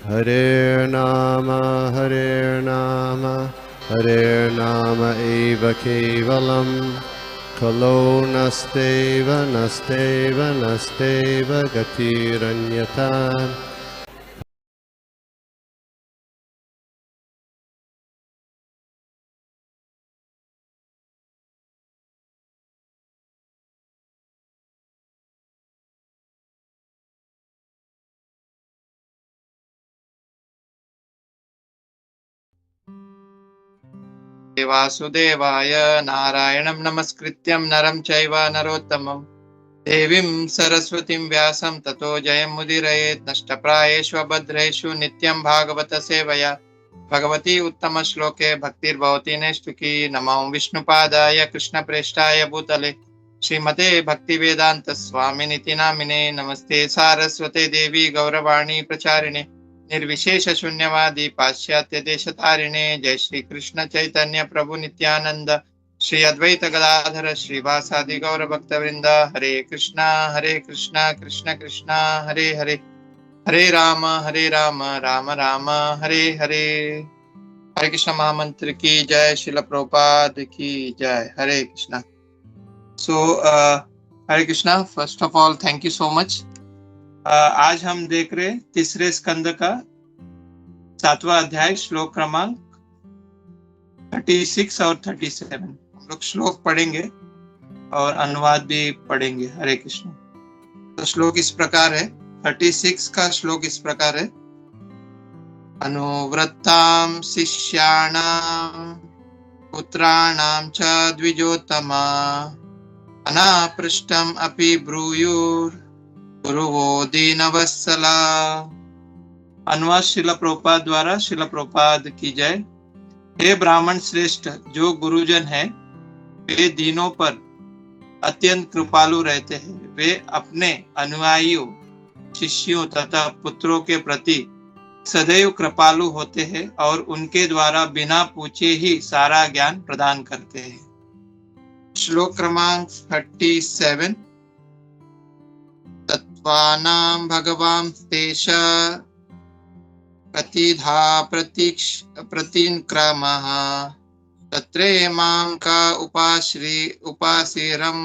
Hare Nama Hare Nama eva kevalam Kalo nasteva nasteva nasteva gatiranyata. वासुदेवाय नारायणं नमस्कृत्यं नरं चैव नरोत्तमं देवीं सरस्वतीं व्यासं ततो जयमुदीरयेत् नष्टप्रायेषु अभद्रेषु नित्यं भागवत सेवया भगवती उत्तमश्लोके भक्तिर्भवति नैष्ठिकी। नमो विष्णुपादाय कृष्णप्रेष्ठाय भूतले श्रीमते भक्तिवेदांत स्वामिनिति नामिने। नमस्ते सारस्वते देवी गौरवाणी प्रचारिणे निर्विशेष शून्यवादी पाश्चात्य देशतारिणे। जय श्री कृष्ण चैतन्य प्रभु नित्यानंद श्री अद्वैत गदाधर श्रीवासादि गौर भक्तवृंद। हरे कृष्णा कृष्ण कृष्णा हरे हरे, हरे राम राम राम हरे हरे। हरे कृष्ण महामंत्र की जय, शिल प्रभुपाद की जय। Hare Krishna. So Hare Krishna. First of all thank you so much. आज हम देख रहे तीसरे स्कंद का 7वां अध्याय श्लोक क्रमांक 36 और 37। हम लोग श्लोक पढ़ेंगे और अनुवाद भी पढ़ेंगे। हरे कृष्ण। तो श्लोक इस प्रकार है, 36 का श्लोक इस प्रकार है। अनुव्रतां शिष्याणां पुत्राणां च द्विजोत्तमा अनापृष्टम् अपि ब्रूयुर्गुरुवो दीनवत्सला। अनुवाद शिल प्रभुपाद द्वारा। शिल प्रभुपाद की जय। हे ब्राह्मण श्रेष्ठ, जो गुरुजन है वे दीनों पर अत्यंत कृपालु रहते हैं। वे अपने अनुयायियों, शिष्यों तथा पुत्रों के प्रति सदैव कृपालु होते हैं और उनके द्वारा बिना पूछे ही सारा ज्ञान प्रदान करते हैं। श्लोक क्रमांक 37। तत्त्वानां भगवान् तेष प्रतिधा प्रतिक्रमः तत्रे मां का उपासीरं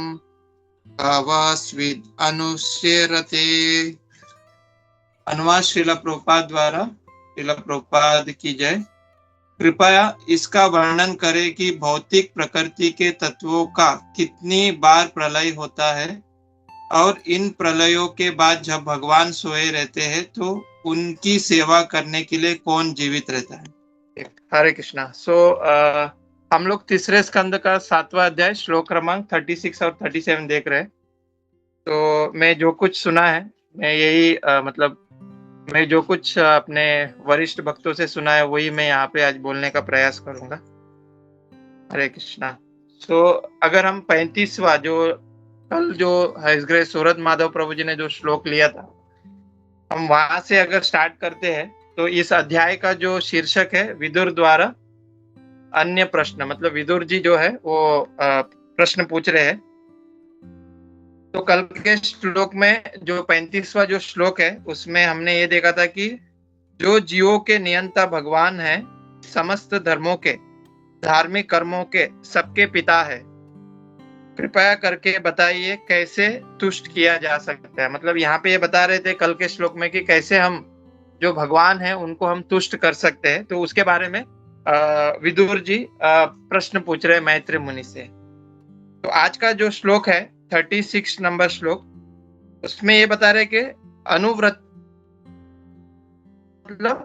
भवस्विद् अनुस्यरते। अनुवाद श्रील प्रभुपाद द्वारा। श्रील प्रभुपाद की जय। कृपया इसका वर्णन करें कि भौतिक प्रकृति के तत्वों का कितनी बार प्रलय होता है और इन प्रलयों के बाद जब भगवान सोए रहते हैं तो उनकी सेवा करने के लिए कौन जीवित रहता है। हरे कृष्णा। सो हम लोग तीसरे स्कंद का 7वां अध्याय श्लोक क्रमांक 36 और 37 देख रहे हैं। तो मैं जो कुछ सुना है, मैं यही मैं जो कुछ अपने वरिष्ठ भक्तों से सुना है वही मैं यहाँ पे आज बोलने का प्रयास करूंगा। हरे कृष्णा। सो अगर हम 35वां जो कल जो हरिग्रह सूरत माधव प्रभु जी ने जो श्लोक लिया था, हम वहां से अगर स्टार्ट करते हैं तो इस अध्याय का जो शीर्षक है विदुर द्वारा अन्य प्रश्न, मतलब विदुर जी जो है वो प्रश्न पूछ रहे हैं। तो कल के श्लोक में जो 35वां जो श्लोक है उसमें हमने ये देखा था कि जो जीवों के नियंता भगवान है, समस्त धर्मों के, धार्मिक कर्मों के सबके पिता है। कृपया करके बताइए कैसे तुष्ट किया जा सकता है। मतलब यहाँ पे ये बता रहे थे कल के श्लोक में कि कैसे हम जो भगवान है उनको हम तुष्ट कर सकते हैं। तो उसके बारे में विदुर जी प्रश्न पूछ रहे मैत्री मुनि से। तो आज का जो श्लोक है 36 नंबर श्लोक, उसमें ये बता रहे कि अनुव्रत मतलब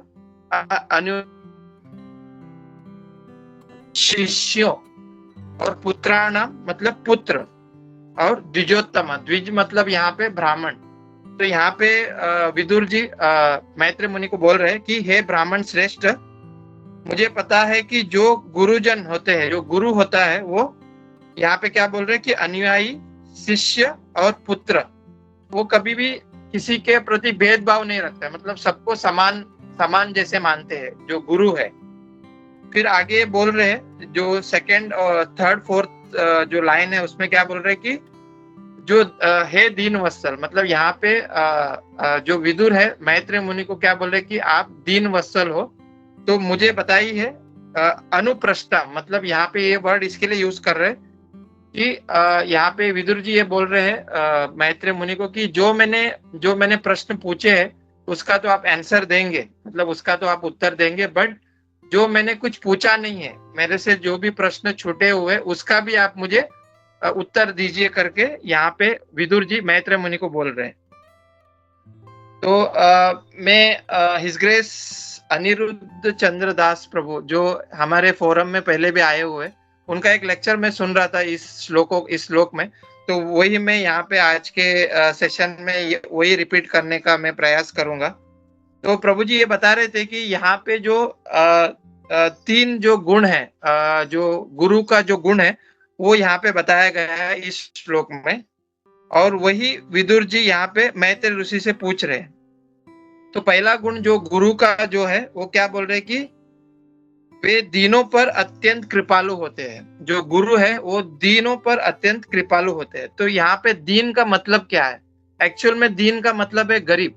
शिष्यों और पुत्राणाम मतलब पुत्र और द्विजोत्तम, द्विज मतलब यहाँ पे ब्राह्मण। तो यहाँ पे विदुर जी मैत्री मुनि को बोल रहे हैं कि हे ब्राह्मण श्रेष्ठ, मुझे पता है कि जो गुरुजन होते हैं, जो गुरु होता है, वो यहाँ पे क्या बोल रहे हैं कि अनुयायी, शिष्य और पुत्र वो कभी भी किसी के प्रति भेदभाव नहीं रखता है। मतलब सबको समान समान जैसे मानते हैं जो गुरु है। फिर आगे बोल रहे हैं जो सेकंड और थर्ड फोर्थ जो लाइन है उसमें क्या बोल रहे हैं कि जो है दीन वत्सल, मतलब यहाँ पे जो विदुर है मैत्रेय मुनि को क्या बोल रहे कि आप दीन वत्सल हो, तो मुझे बताई है अनुप्रष्टा, मतलब यहाँ पे ये वर्ड इसके लिए यूज कर रहे हैं कि यहाँ पे विदुर जी ये बोल रहे हैं मैत्रेय मुनि को कि जो मैंने प्रश्न पूछे हैं उसका तो आप आंसर देंगे, मतलब उसका तो आप उत्तर देंगे, बट जो मैंने कुछ पूछा नहीं है, मेरे से जो भी प्रश्न छूटे हुए उसका भी आप मुझे उत्तर दीजिए करके यहाँ पे विदुर जी मैत्रेय मुनि को बोल रहे हैं। तो मैं हिज ग्रेस अनिरुद्ध चंद्र दास प्रभु जो हमारे फोरम में पहले भी आए हुए, उनका एक लेक्चर मैं सुन रहा था इस श्लोक में, तो वही मैं यहाँ पे आज के सेशन में वही रिपीट करने का मैं प्रयास करूंगा। तो प्रभु जी ये बता रहे थे कि यहाँ पे जो तीन जो गुण है, जो गुरु का जो गुण है वो यहाँ पे बताया गया है इस श्लोक में, और वही विदुर जी यहाँ पे मैत्रेय ऋषि से पूछ रहे हैं। तो पहला गुण जो गुरु का जो है वो क्या बोल रहे कि वे दीनों पर अत्यंत कृपालु होते हैं। जो गुरु है वो दीनों पर अत्यंत कृपालु होते हैं। तो यहाँ पे दीन का मतलब क्या है? एक्चुअल में दीन का मतलब है गरीब,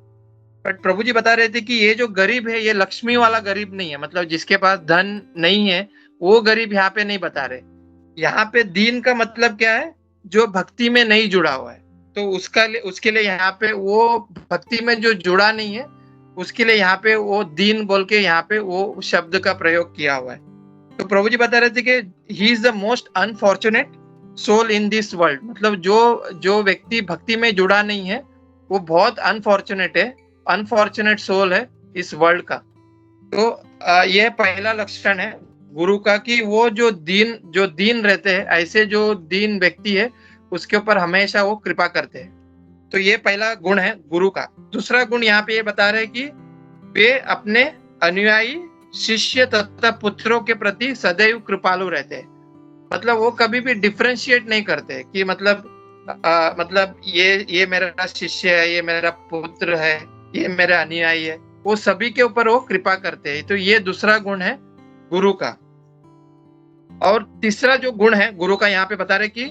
बट प्रभु जी बता रहे थे कि ये जो गरीब है ये लक्ष्मी वाला गरीब नहीं है, मतलब जिसके पास धन नहीं है वो गरीब यहाँ पे नहीं बता रहे। यहाँ पे दीन का मतलब क्या है? जो भक्ति में नहीं जुड़ा हुआ है, तो उसके लिए यहाँ पे वो भक्ति में जो जुड़ा नहीं है उसके लिए यहाँ पे वो दीन बोल के यहाँ पे वो शब्द का प्रयोग किया हुआ है। तो प्रभु जी बता रहे थे कि he is the most unfortunate soul in this world, मतलब जो व्यक्ति भक्ति में जुड़ा नहीं है वो बहुत अनफॉर्चुनेट है, अनफॉर्चुनेट सोल है इस वर्ल्ड का। तो यह पहला लक्षण है गुरु का कि वो जो दीन रहते हैं, ऐसे जो दीन व्यक्ति है उसके ऊपर हमेशा वो कृपा करते हैं। तो ये पहला गुण है गुरु का। दूसरा गुण यहाँ पे ये बता रहे हैं कि वे अपने अनुयायी शिष्य तथा पुत्रों के प्रति सदैव कृपालु रहते हैं, मतलब वो कभी भी डिफरेंशिएट नहीं करते कि मतलब ये मेरा शिष्य है, ये मेरा पुत्र है, ये मेरा अनुयायी है, वो सभी के ऊपर वो कृपा करते हैं। तो ये दूसरा गुण है गुरु का। और तीसरा जो गुण है गुरु का यहाँ पे बता रहे कि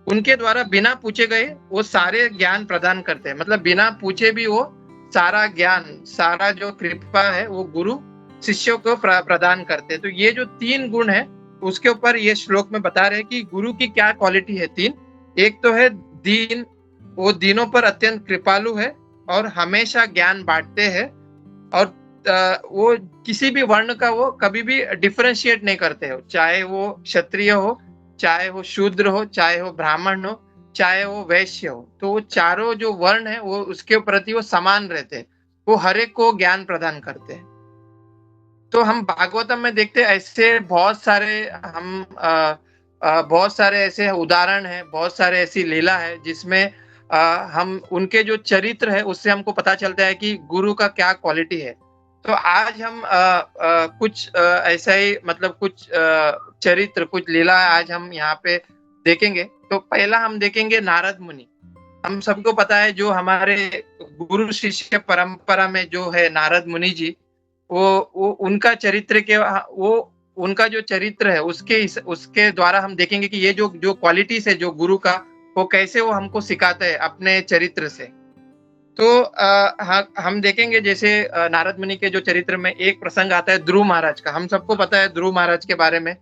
उनके द्वारा बिना पूछे गए वो सारे ज्ञान प्रदान करते हैं, मतलब बिना पूछे भी वो सारा ज्ञान, सारा जो कृपा है वो गुरु शिष्यों को प्रदान करते हैं। तो ये जो तीन गुण है उसके ऊपर ये श्लोक में बता रहे हैं कि गुरु की क्या क्वालिटी है तीन। एक तो है दीन, वो दीनों पर अत्यंत कृपालु है और हमेशा ज्ञान बांटते हैं, और वो किसी भी वर्ण का वो कभी भी डिफरेंशिएट नहीं करते हो, चाहे वो क्षत्रिय हो, चाहे वो शूद्र हो, चाहे वो ब्राह्मण हो, चाहे वो वैश्य हो। तो वो चारों जो वर्ण है वो उसके प्रति वो समान रहते हैं, वो हर एक को ज्ञान प्रदान करते हैं। तो हम भागवतम में देखते हैं ऐसे बहुत सारे ऐसे उदाहरण हैं, बहुत सारे ऐसी लीला है जिसमें हम उनके जो चरित्र है उससे हमको पता चलता है कि गुरु का क्या क्वालिटी है। तो आज हम कुछ ऐसा ही, मतलब कुछ चरित्र, कुछ लीला आज हम यहाँ पे देखेंगे। तो पहला हम देखेंगे नारद मुनि। हम सबको पता है जो हमारे गुरु शिष्य परंपरा में जो है नारद मुनि जी, वो उनका चरित्र के वो उनका जो चरित्र है उसके द्वारा हम देखेंगे कि ये जो क्वालिटीज है जो गुरु का, वो कैसे वो हमको सिखाते हैं अपने चरित्र से। तो हम देखेंगे जैसे नारद मुनि के जो चरित्र में एक प्रसंग आता है ध्रुव महाराज का। हम सबको पता है ध्रुव महाराज के बारे में।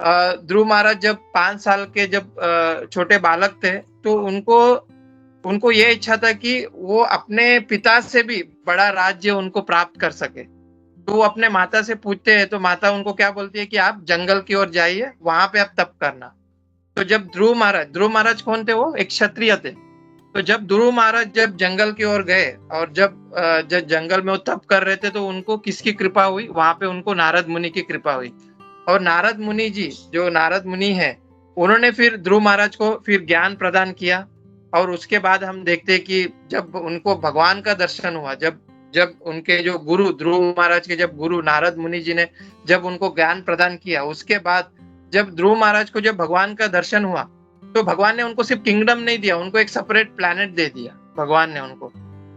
ध्रुव महाराज जब 5 साल के जब छोटे बालक थे तो उनको ये इच्छा था कि वो अपने पिता से भी बड़ा राज्य उनको प्राप्त कर सके। तो वो अपने माता से पूछते हैं, तो माता उनको क्या बोलती है कि आप जंगल की ओर जाइए, वहां पे आप तप करना। तो जब ध्रुव महाराज कौन थे? वो एक क्षत्रिय थे। तो जब ध्रुव महाराज जब जंगल की ओर गए और जब जंगल में वो तप कर रहे थे तो उनको किसकी कृपा हुई? वहां पे उनको नारद मुनि की कृपा हुई। और नारद मुनि जी, जो नारद मुनि है, उन्होंने फिर ध्रुव महाराज को फिर ज्ञान प्रदान किया। और उसके बाद हम देखते हैं कि जब उनको भगवान का दर्शन हुआ, जब उनके जो गुरु ध्रुव महाराज के जब गुरु नारद मुनि जी ने जब उनको ज्ञान प्रदान किया, उसके बाद जब ध्रुव महाराज को जब भगवान का दर्शन हुआ तो भगवान ने उनको सिर्फ किंगडम नहीं दिया, उनको एक सेपरेट प्लैनेट दे दिया भगवान ने उनको।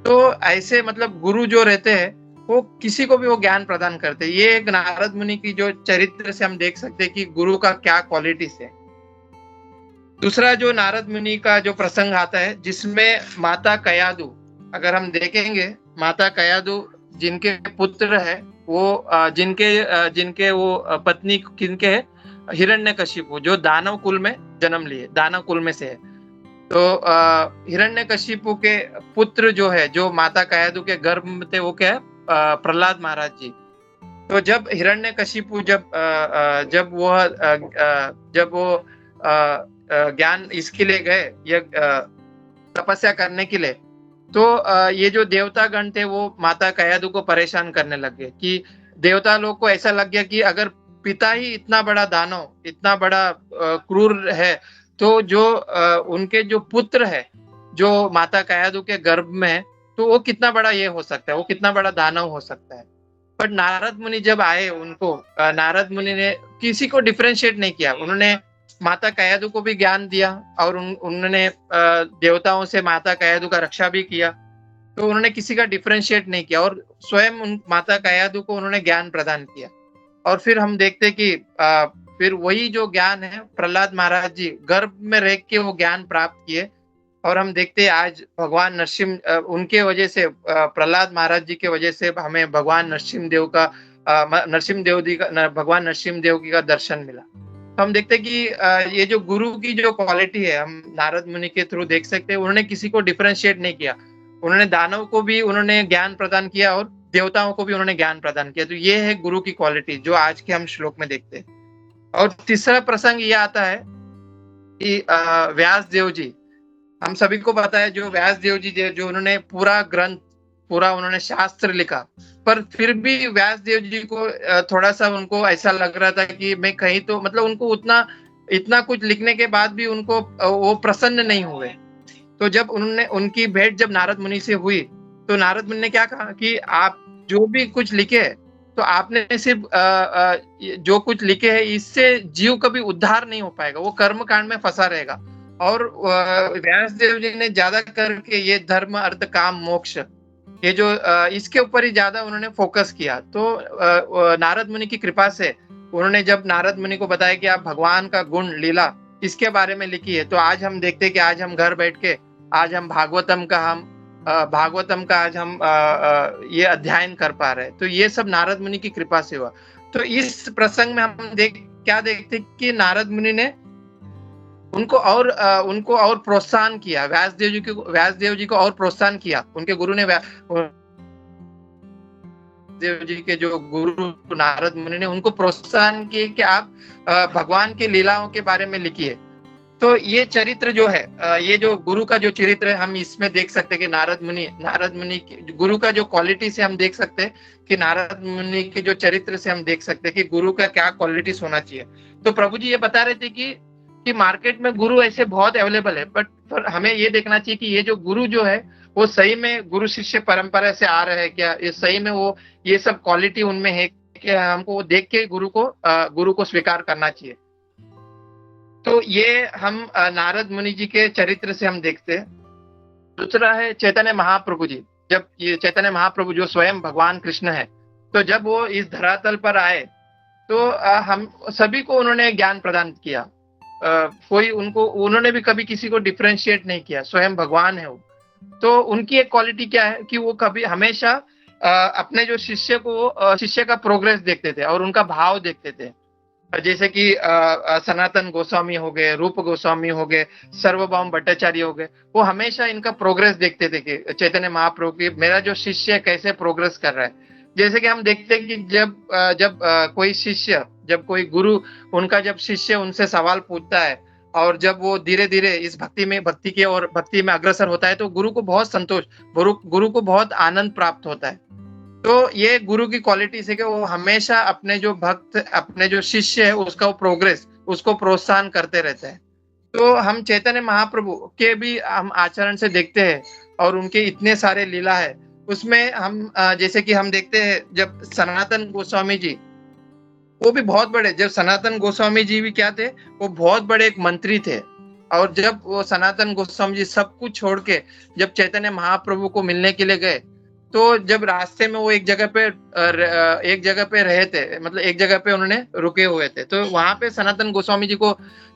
तो ऐसे मतलब गुरु जो रहते हैं वो किसी को भी वो ज्ञान प्रदान करते हैं। ये एक नारद मुनि की जो चरित्र से हम देख सकते हैं कि गुरु का क्या क्वालिटीज है। दूसरा जो नारद मुनि का जो प्रसंग आता है जिसमें माता कयादु, अगर हम देखेंगे माता कयादु जिनके पुत्र है वो जिनके वो पत्नी किनके है, हिरण्यकशिपु, जो दानव कुल में जन्म लिए, दानव कुल में से है। तो हिरण्यकशिपु के पुत्र जो है, जो माता कयादु के गर्भ में थे, वो क्या है, प्रहलाद महाराज जी। तो जब हिरण्यकशिपु जब वो ज्ञान इसके लिए गए, ये तपस्या करने के लिए, तो ये जो देवतागण थे वो माता कयादु को परेशान करने लग गए कि देवता लोग को ऐसा लग गया कि अगर पिता ही इतना बड़ा दानव, इतना बड़ा क्रूर है, तो जो उनके जो पुत्र है, जो माता कयादु के गर्भ में है, तो वो कितना बड़ा ये हो सकता है, वो कितना बड़ा दानव हो सकता है। पर नारद मुनि जब आए, उनको नारद मुनि ने किसी को डिफरेंशिएट नहीं किया। उन्होंने माता कयादु को भी ज्ञान दिया और उन्होंने देवताओं से माता कयादु का रक्षा भी किया। तो उन्होंने किसी का डिफरेंशिएट नहीं किया और स्वयं उन माता कयादु को उन्होंने ज्ञान प्रदान किया। और फिर हम देखते कि फिर वही जो ज्ञान है प्रहलाद महाराज जी गर्भ में रह के वो ज्ञान प्राप्त किए। और हम देखते हैं आज भगवान नरसिंह, उनके वजह से, प्रहलाद महाराज जी के वजह से हमें भगवान नरसिंह देव का भगवान नरसिंह देव जी का दर्शन मिला। तो हम देखते हैं कि ये जो गुरु की जो क्वालिटी है हम नारद मुनि के थ्रू देख सकते हैं। उन्होंने किसी को डिफरेंशिएट नहीं किया, उन्होंने दानव को भी उन्होंने ज्ञान प्रदान किया और देवताओं को भी उन्होंने ज्ञान प्रदान किया। तो ये है गुरु की क्वालिटी जो आज के हम श्लोक में देखते हैं। और तीसरा प्रसंग ये आता है कि व्यास देव जी, हम सभी को पता है जो व्यास देव जी जो उन्होंने पूरा ग्रंथ, पूरा उन्होंने शास्त्र लिखा, पर फिर भी व्यास देव जी को थोड़ा सा उनको ऐसा लग रहा था कि मैं कहीं तो, मतलब उनको इतना कुछ लिखने के बाद भी उनको वो प्रसन्न नहीं हुए। तो जब उनकी भेंट जब नारद मुनि से हुई, तो नारद मुनि ने क्या कहा कि आप जो भी कुछ लिखे, तो आपने सिर्फ जो कुछ लिखे है इससे जीव कभी उद्धार नहीं हो पाएगा, वो कर्म कांड में फंसा रहेगा। और व्यास देव जी ने ज्यादा करके ये धर्म अर्थ काम मोक्ष, ये जो इसके ऊपर ही ज्यादा उन्होंने फोकस किया। तो नारद मुनि की कृपा से उन्होंने जब नारद मुनि को बताया कि आप भगवान का गुण लीला इसके बारे में लिखी है, तो आज हम देखते हैं कि आज हम घर बैठ के आज हम भागवतम का आज हम ये अध्ययन कर पा रहे हैं। तो ये सब नारद मुनि की कृपा से हुआ। तो इस प्रसंग में हम क्या देखते कि नारद मुनि ने उनको और प्रोत्साहन किया, व्यास देव जी को और प्रोत्साहन किया। उनके गुरु ने देव जी के जो गुरु नारद मुनि ने उनको प्रोत्साहन किए कि आप भगवान के लीलाओं के बारे में लिखिए। तो ये चरित्र जो है, ये जो गुरु का जो चरित्र है, हम इसमें देख सकते हैं कि नारद मुनि गुरु का जो क्वालिटी से हम देख सकते हैं कि नारद मुनि के जो चरित्र से हम देख सकते हैं कि गुरु का क्या क्वालिटीज होना चाहिए। तो प्रभु जी ये बता रहे थे कि मार्केट में गुरु ऐसे बहुत अवेलेबल है, पर हमें ये देखना चाहिए कि ये जो गुरु जो है वो सही में गुरु शिष्य परंपरा से आ रहे हैं क्या, ये सही में वो ये सब क्वालिटी उनमें है कि हमको देख के गुरु को स्वीकार करना चाहिए। तो ये हम नारद मुनि जी के चरित्र से हम देखते हैं। दूसरा है चैतन्य महाप्रभु जी। जब ये चैतन्य महाप्रभु जो स्वयं भगवान कृष्ण है, तो जब वो इस धरातल पर आए तो हम सभी को उन्होंने ज्ञान प्रदान किया। उन्होंने भी कभी किसी को डिफरेंशिएट नहीं किया, स्वयं भगवान है वो। तो उनकी एक क्वालिटी क्या है कि वो कभी हमेशा अपने जो शिष्य का प्रोग्रेस देखते थे और उनका भाव देखते थे। जैसे कि सनातन गोस्वामी हो गए, रूप गोस्वामी हो गए, सर्वभौम भट्टाचार्य हो गए, वो हमेशा इनका प्रोग्रेस देखते थे कि चैतन्य महाप्रभु की मेरा जो शिष्य कैसे प्रोग्रेस कर रहा है। जैसे कि हम देखते हैं कि जब कोई शिष्य, जब कोई गुरु उनका जब शिष्य उनसे सवाल पूछता है और जब वो धीरे धीरे इस भक्ति में अग्रसर होता है, तो गुरु को बहुत संतोष, गुरु को बहुत आनंद प्राप्त होता है। तो ये गुरु की क्वालिटी से कि वो हमेशा अपने जो भक्त, अपने जो शिष्य है उसका प्रोग्रेस, उसको प्रोत्साहन करते रहते हैं। तो हम चैतन्य महाप्रभु के भी हम आचरण से देखते हैं और उनके इतने सारे लीला है उसमें हम जैसे कि हम देखते हैं जब सनातन गोस्वामी जी, वो भी बहुत बड़े, जब सनातन गोस्वामी जी भी क्या थे, वो बहुत बड़े एक मंत्री थे। और जब वो सनातन गोस्वामी जी सब कुछ छोड़ के जब चैतन्य महाप्रभु को मिलने के लिए गए, तो जब रास्ते में वो एक जगह पे रहे थे, मतलब एक जगह पे उन्होंने रुके हुए थे, तो वहां पे सनातन गोस्वामी जी को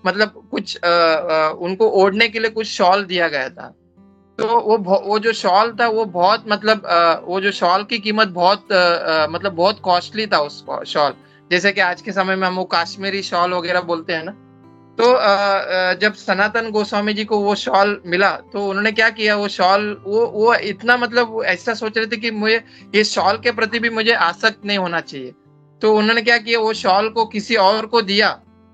मतलब कुछ उनको ओढ़ने के लिए कुछ शॉल दिया गया था। तो वो जो शॉल था वो बहुत मतलब वो जो शॉल की कीमत बहुत मतलब बहुत कॉस्टली था उस शॉल, जैसे कि आज के समय में हम वो काश्मीरी शॉल वगैरह बोलते हैं ना। तो जब सनातन गोस्वामी जी को वो शॉल मिला तो उन्होंने क्या किया, वो शॉल वो इतना मतलब वो ऐसा सोच रहे थे कि मुझे ये शॉल के प्रति भी मुझे आसक्त नहीं होना चाहिए। तो उन्होंने क्या किया, वो शॉल को किसी और को दिया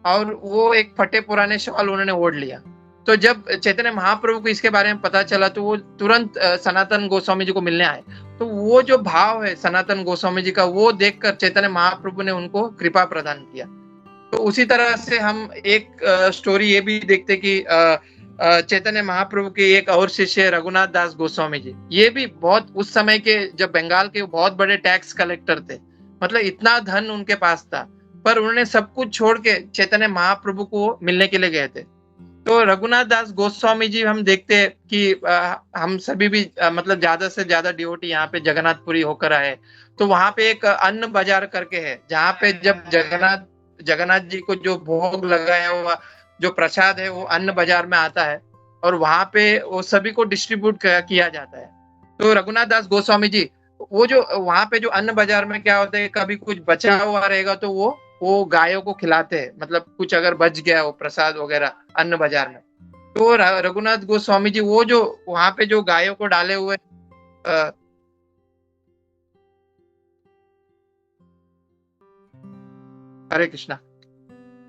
और वो एक फटे पुराने शॉल उन्होंने ओढ़ लिया। तो जब चैतन्य महाप्रभु को इसके बारे में पता चला तो वो तुरंत सनातन गोस्वामी जी को मिलने आए। तो वो जो भाव है सनातन गोस्वामी जी का, वो देखकर चैतन्य महाप्रभु ने उनको कृपा प्रदान किया। तो उसी तरह से हम एक स्टोरी ये भी देखते कि चैतन्य महाप्रभु के एक और शिष्य रघुनाथ दास गोस्वामी जी, ये भी बहुत उस समय के जब बंगाल के बहुत बड़े टैक्स कलेक्टर थे, मतलब इतना धन उनके पास था, पर उन्होंने सब कुछ छोड़ के चैतन्य महाप्रभु को मिलने के लिए गए थे। तो रघुनाथ दास गोस्वामी जी हम देखते हैं कि हम सभी भी मतलब ज्यादा से ज्यादा डिवोटी यहाँ पे जगन्नाथपुरी होकर आए। तो वहां पे एक अन्न बाजार करके है, जहाँ पे जब जगन्नाथ जी को जो भोग लगाया हुआ जो प्रसाद है वो अन्न बाजार में आता है और वहां पे वो सभी को डिस्ट्रीब्यूट किया जाता है। तो रघुनाथ दास गोस्वामी जी वो जो वहां पे जो अन्न बाजार में क्या होता है, कभी कुछ बचा हुआ रहेगा तो वो गायों को खिलाते हैं, मतलब कुछ अगर बच गया वो प्रसाद वगैरह अन्न बाजार में। तो रघुनाथ गोस्वामी जी वो जो वहां पे जो गायों को डाले हुए अ, हरे कृष्णा,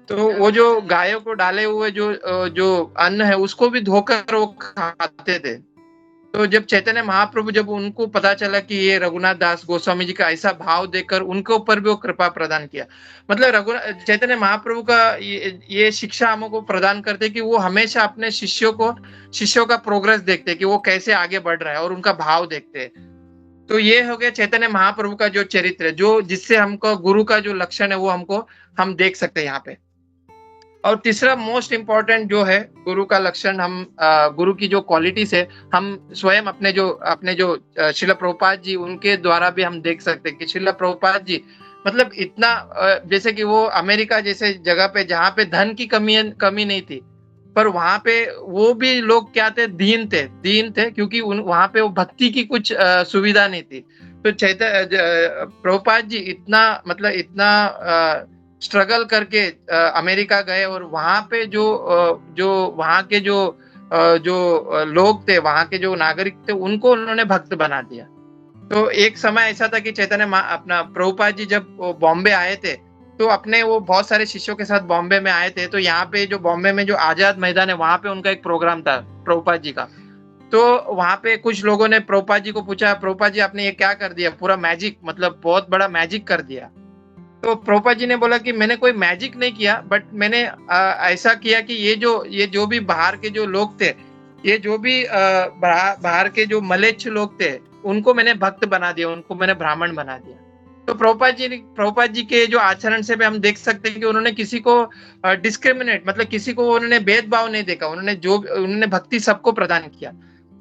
तो वो जो गायों को डाले हुए जो अन्न है उसको भी धोकर वो खाते थे। तो जब चैतन्य महाप्रभु जब उनको पता चला कि ये रघुनाथ दास गोस्वामी जी का ऐसा भाव देखकर उनके ऊपर भी वो कृपा प्रदान किया। मतलब रघुनाथ चैतन्य महाप्रभु का ये शिक्षा हमको प्रदान करते हैं कि वो हमेशा अपने शिष्यों का प्रोग्रेस देखते हैं कि वो कैसे आगे बढ़ रहा है और उनका भाव देखते हैं। तो ये हो गया चैतन्य महाप्रभु का जो चरित्र है, जो जिससे हमको गुरु का जो लक्षण है वो हम देख सकते हैं यहाँ पे। और तीसरा मोस्ट इम्पोर्टेंट जो है गुरु का लक्षण, हम गुरु की जो क्वालिटीज है हम स्वयं अपने जो श्रील प्रभुपाद जी उनके द्वारा भी हम देख सकते हैं कि श्रील प्रभुपाद जी मतलब इतना जैसे कि वो अमेरिका जैसे जगह पे जहाँ पे धन की कमी नहीं थी, पर वहां पे वो भी लोग क्या थे, दीन थे क्योंकि वहां पे वो भक्ति की कुछ सुविधा नहीं थी। तो प्रभुपाद जी इतना मतलब इतना स्ट्रगल करके अमेरिका गए और वहां पे जो वहां के जो लोग थे, वहां के जो नागरिक थे, उनको उन्होंने भक्त बना दिया। तो एक समय ऐसा था कि अपना प्रभुपाद जी जब बॉम्बे आए थे तो अपने वो बहुत सारे शिष्यों के साथ बॉम्बे में आए थे। तो यहाँ पे जो बॉम्बे में जो आजाद मैदान है वहां पे उनका एक प्रोग्राम था प्रभुपाद जी का। तो वहां पे कुछ लोगों ने प्रभुपाद जी को पूछा, प्रभुपाद जी आपने ये क्या कर दिया, पूरा मैजिक मतलब बहुत बड़ा मैजिक कर दिया। तो प्रभुपाद जी ने बोला कि मैंने कोई मैजिक नहीं किया, बट मैंने ऐसा किया कि ये जो भी बाहर के जो लोग थे, ये जो भी बाहर के जो मलेच्छ लोग थे, उनको मैंने भक्त बना दिया, उनको मैंने ब्राह्मण बना दिया। तो प्रभुपाद जी के जो आचरण से भी हम देख सकते हैं कि उन्होंने किसी को डिस्क्रिमिनेट मतलब किसी को उन्होंने भेदभाव नहीं देखा, उन्होंने भक्ति सबको प्रदान किया।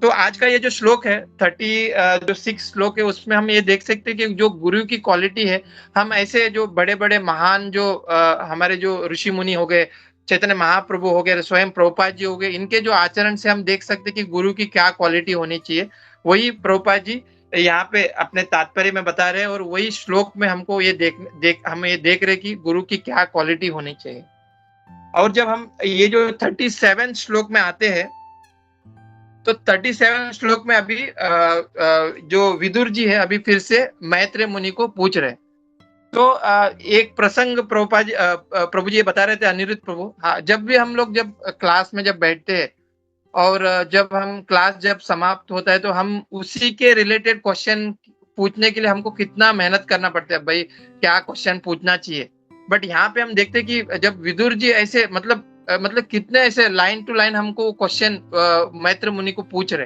तो आज का ये जो श्लोक है 36 श्लोक है, उसमें हम ये देख सकते हैं कि जो गुरु की क्वालिटी है, हम ऐसे जो बड़े बड़े महान जो हमारे जो ऋषि मुनि हो गए, चैतन्य महाप्रभु हो गए, स्वयं प्रभुपाद जी हो गए, इनके जो आचरण से हम देख सकते हैं कि गुरु की क्या क्वालिटी होनी चाहिए। वही प्रभुपाद जी यहाँ पे अपने तात्पर्य में बता रहे हैं और वही श्लोक में हमको ये हम ये देख रहे कि गुरु की क्या क्वालिटी होनी चाहिए। और जब हम ये जो 37 श्लोक में आते हैं तो 37 श्लोक में अभी जो विदुर जी है अभी फिर से मैत्रेय मुनि को पूछ रहे। तो एक प्रसंग प्रभु जी बता रहे थे, अनिरुद्ध प्रभु, हाँ, जब भी हम लोग जब क्लास में जब बैठते हैं और जब हम क्लास जब समाप्त होता है तो हम उसी के रिलेटेड क्वेश्चन पूछने के लिए हमको कितना मेहनत करना पड़ता है, भाई क्या क्वेश्चन पूछना चाहिए। बट यहाँ पे हम देखते हैं कि जब विदुर जी ऐसे मतलब कितने ऐसे लाइन टू लाइन हमको क्वेश्चन मैत्र मुनि को पूछ रहे,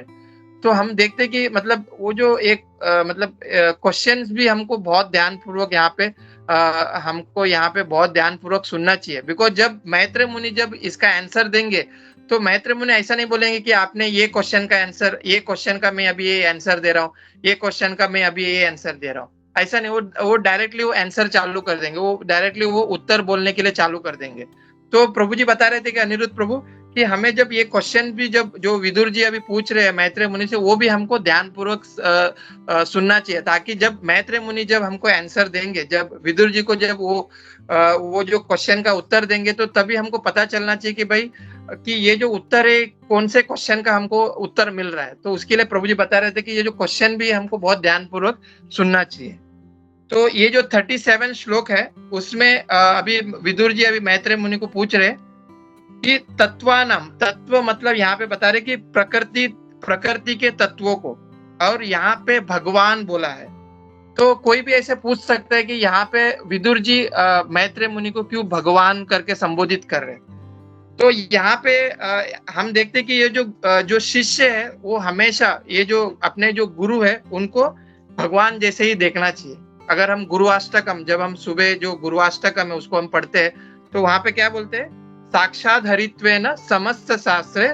तो हम देखते कि मतलब वो जो एक मतलब क्वेश्चंस भी हमको बहुत ध्यानपूर्वक यहाँ पे हमको यहाँ पे बहुत ध्यानपूर्वक सुनना चाहिए। बिकॉज जब मैत्रेय मुनि जब इसका आंसर देंगे तो मैत्रेय मुनि ऐसा नहीं बोलेंगे कि आपने ये क्वेश्चन का आंसर, ये क्वेश्चन का मैं अभी ये आंसर दे रहा हूँ, ये क्वेश्चन का मैं अभी ये आंसर दे रहा हूँ। ऐसा नहीं, वो डायरेक्टली वो आंसर चालू कर देंगे, वो डायरेक्टली वो उत्तर बोलने के लिए चालू कर देंगे। तो प्रभु जी बता रहे थे कि अनिरुद्ध प्रभु कि हमें जब ये क्वेश्चन भी जब जो विदुर जी अभी पूछ रहे हैं मैत्रेय मुनि से, वो भी हमको ध्यानपूर्वक सुनना चाहिए, ताकि जब मैत्रेय मुनि जब हमको आंसर देंगे, जब विदुर जी को जब वो जो क्वेश्चन का उत्तर देंगे, तो तभी हमको पता चलना चाहिए कि भाई कि ये जो उत्तर है कौन से क्वेश्चन का हमको उत्तर मिल रहा है। तो उसके लिए प्रभु जी बता रहे थे कि ये जो क्वेश्चन भी हमको बहुत ध्यानपूर्वक सुनना चाहिए। तो ये जो 37 श्लोक है उसमें अभी विदुर जी अभी मैत्रेय मुनि को पूछ रहे कि तत्वानाम, तत्व मतलब यहाँ पे बता रहे कि प्रकृति के तत्वों को, और यहाँ पे भगवान बोला है। तो कोई भी ऐसे पूछ सकता है कि यहाँ पे विदुर जी मैत्रेय मुनि को क्यों भगवान करके संबोधित कर रहे हैं। तो यहाँ पे हम देखते हैं कि ये जो शिष्य है वो हमेशा ये जो अपने जो गुरु है उनको भगवान जैसे ही देखना चाहिए। अगर हम गुरुअष्टकम, जब हम सुबह जो गुरुअष्टकम है उसको हम पढ़ते हैं, तो वहां पे क्या बोलते हैं, साक्षात हरित्वेन समस्त शास्त्रे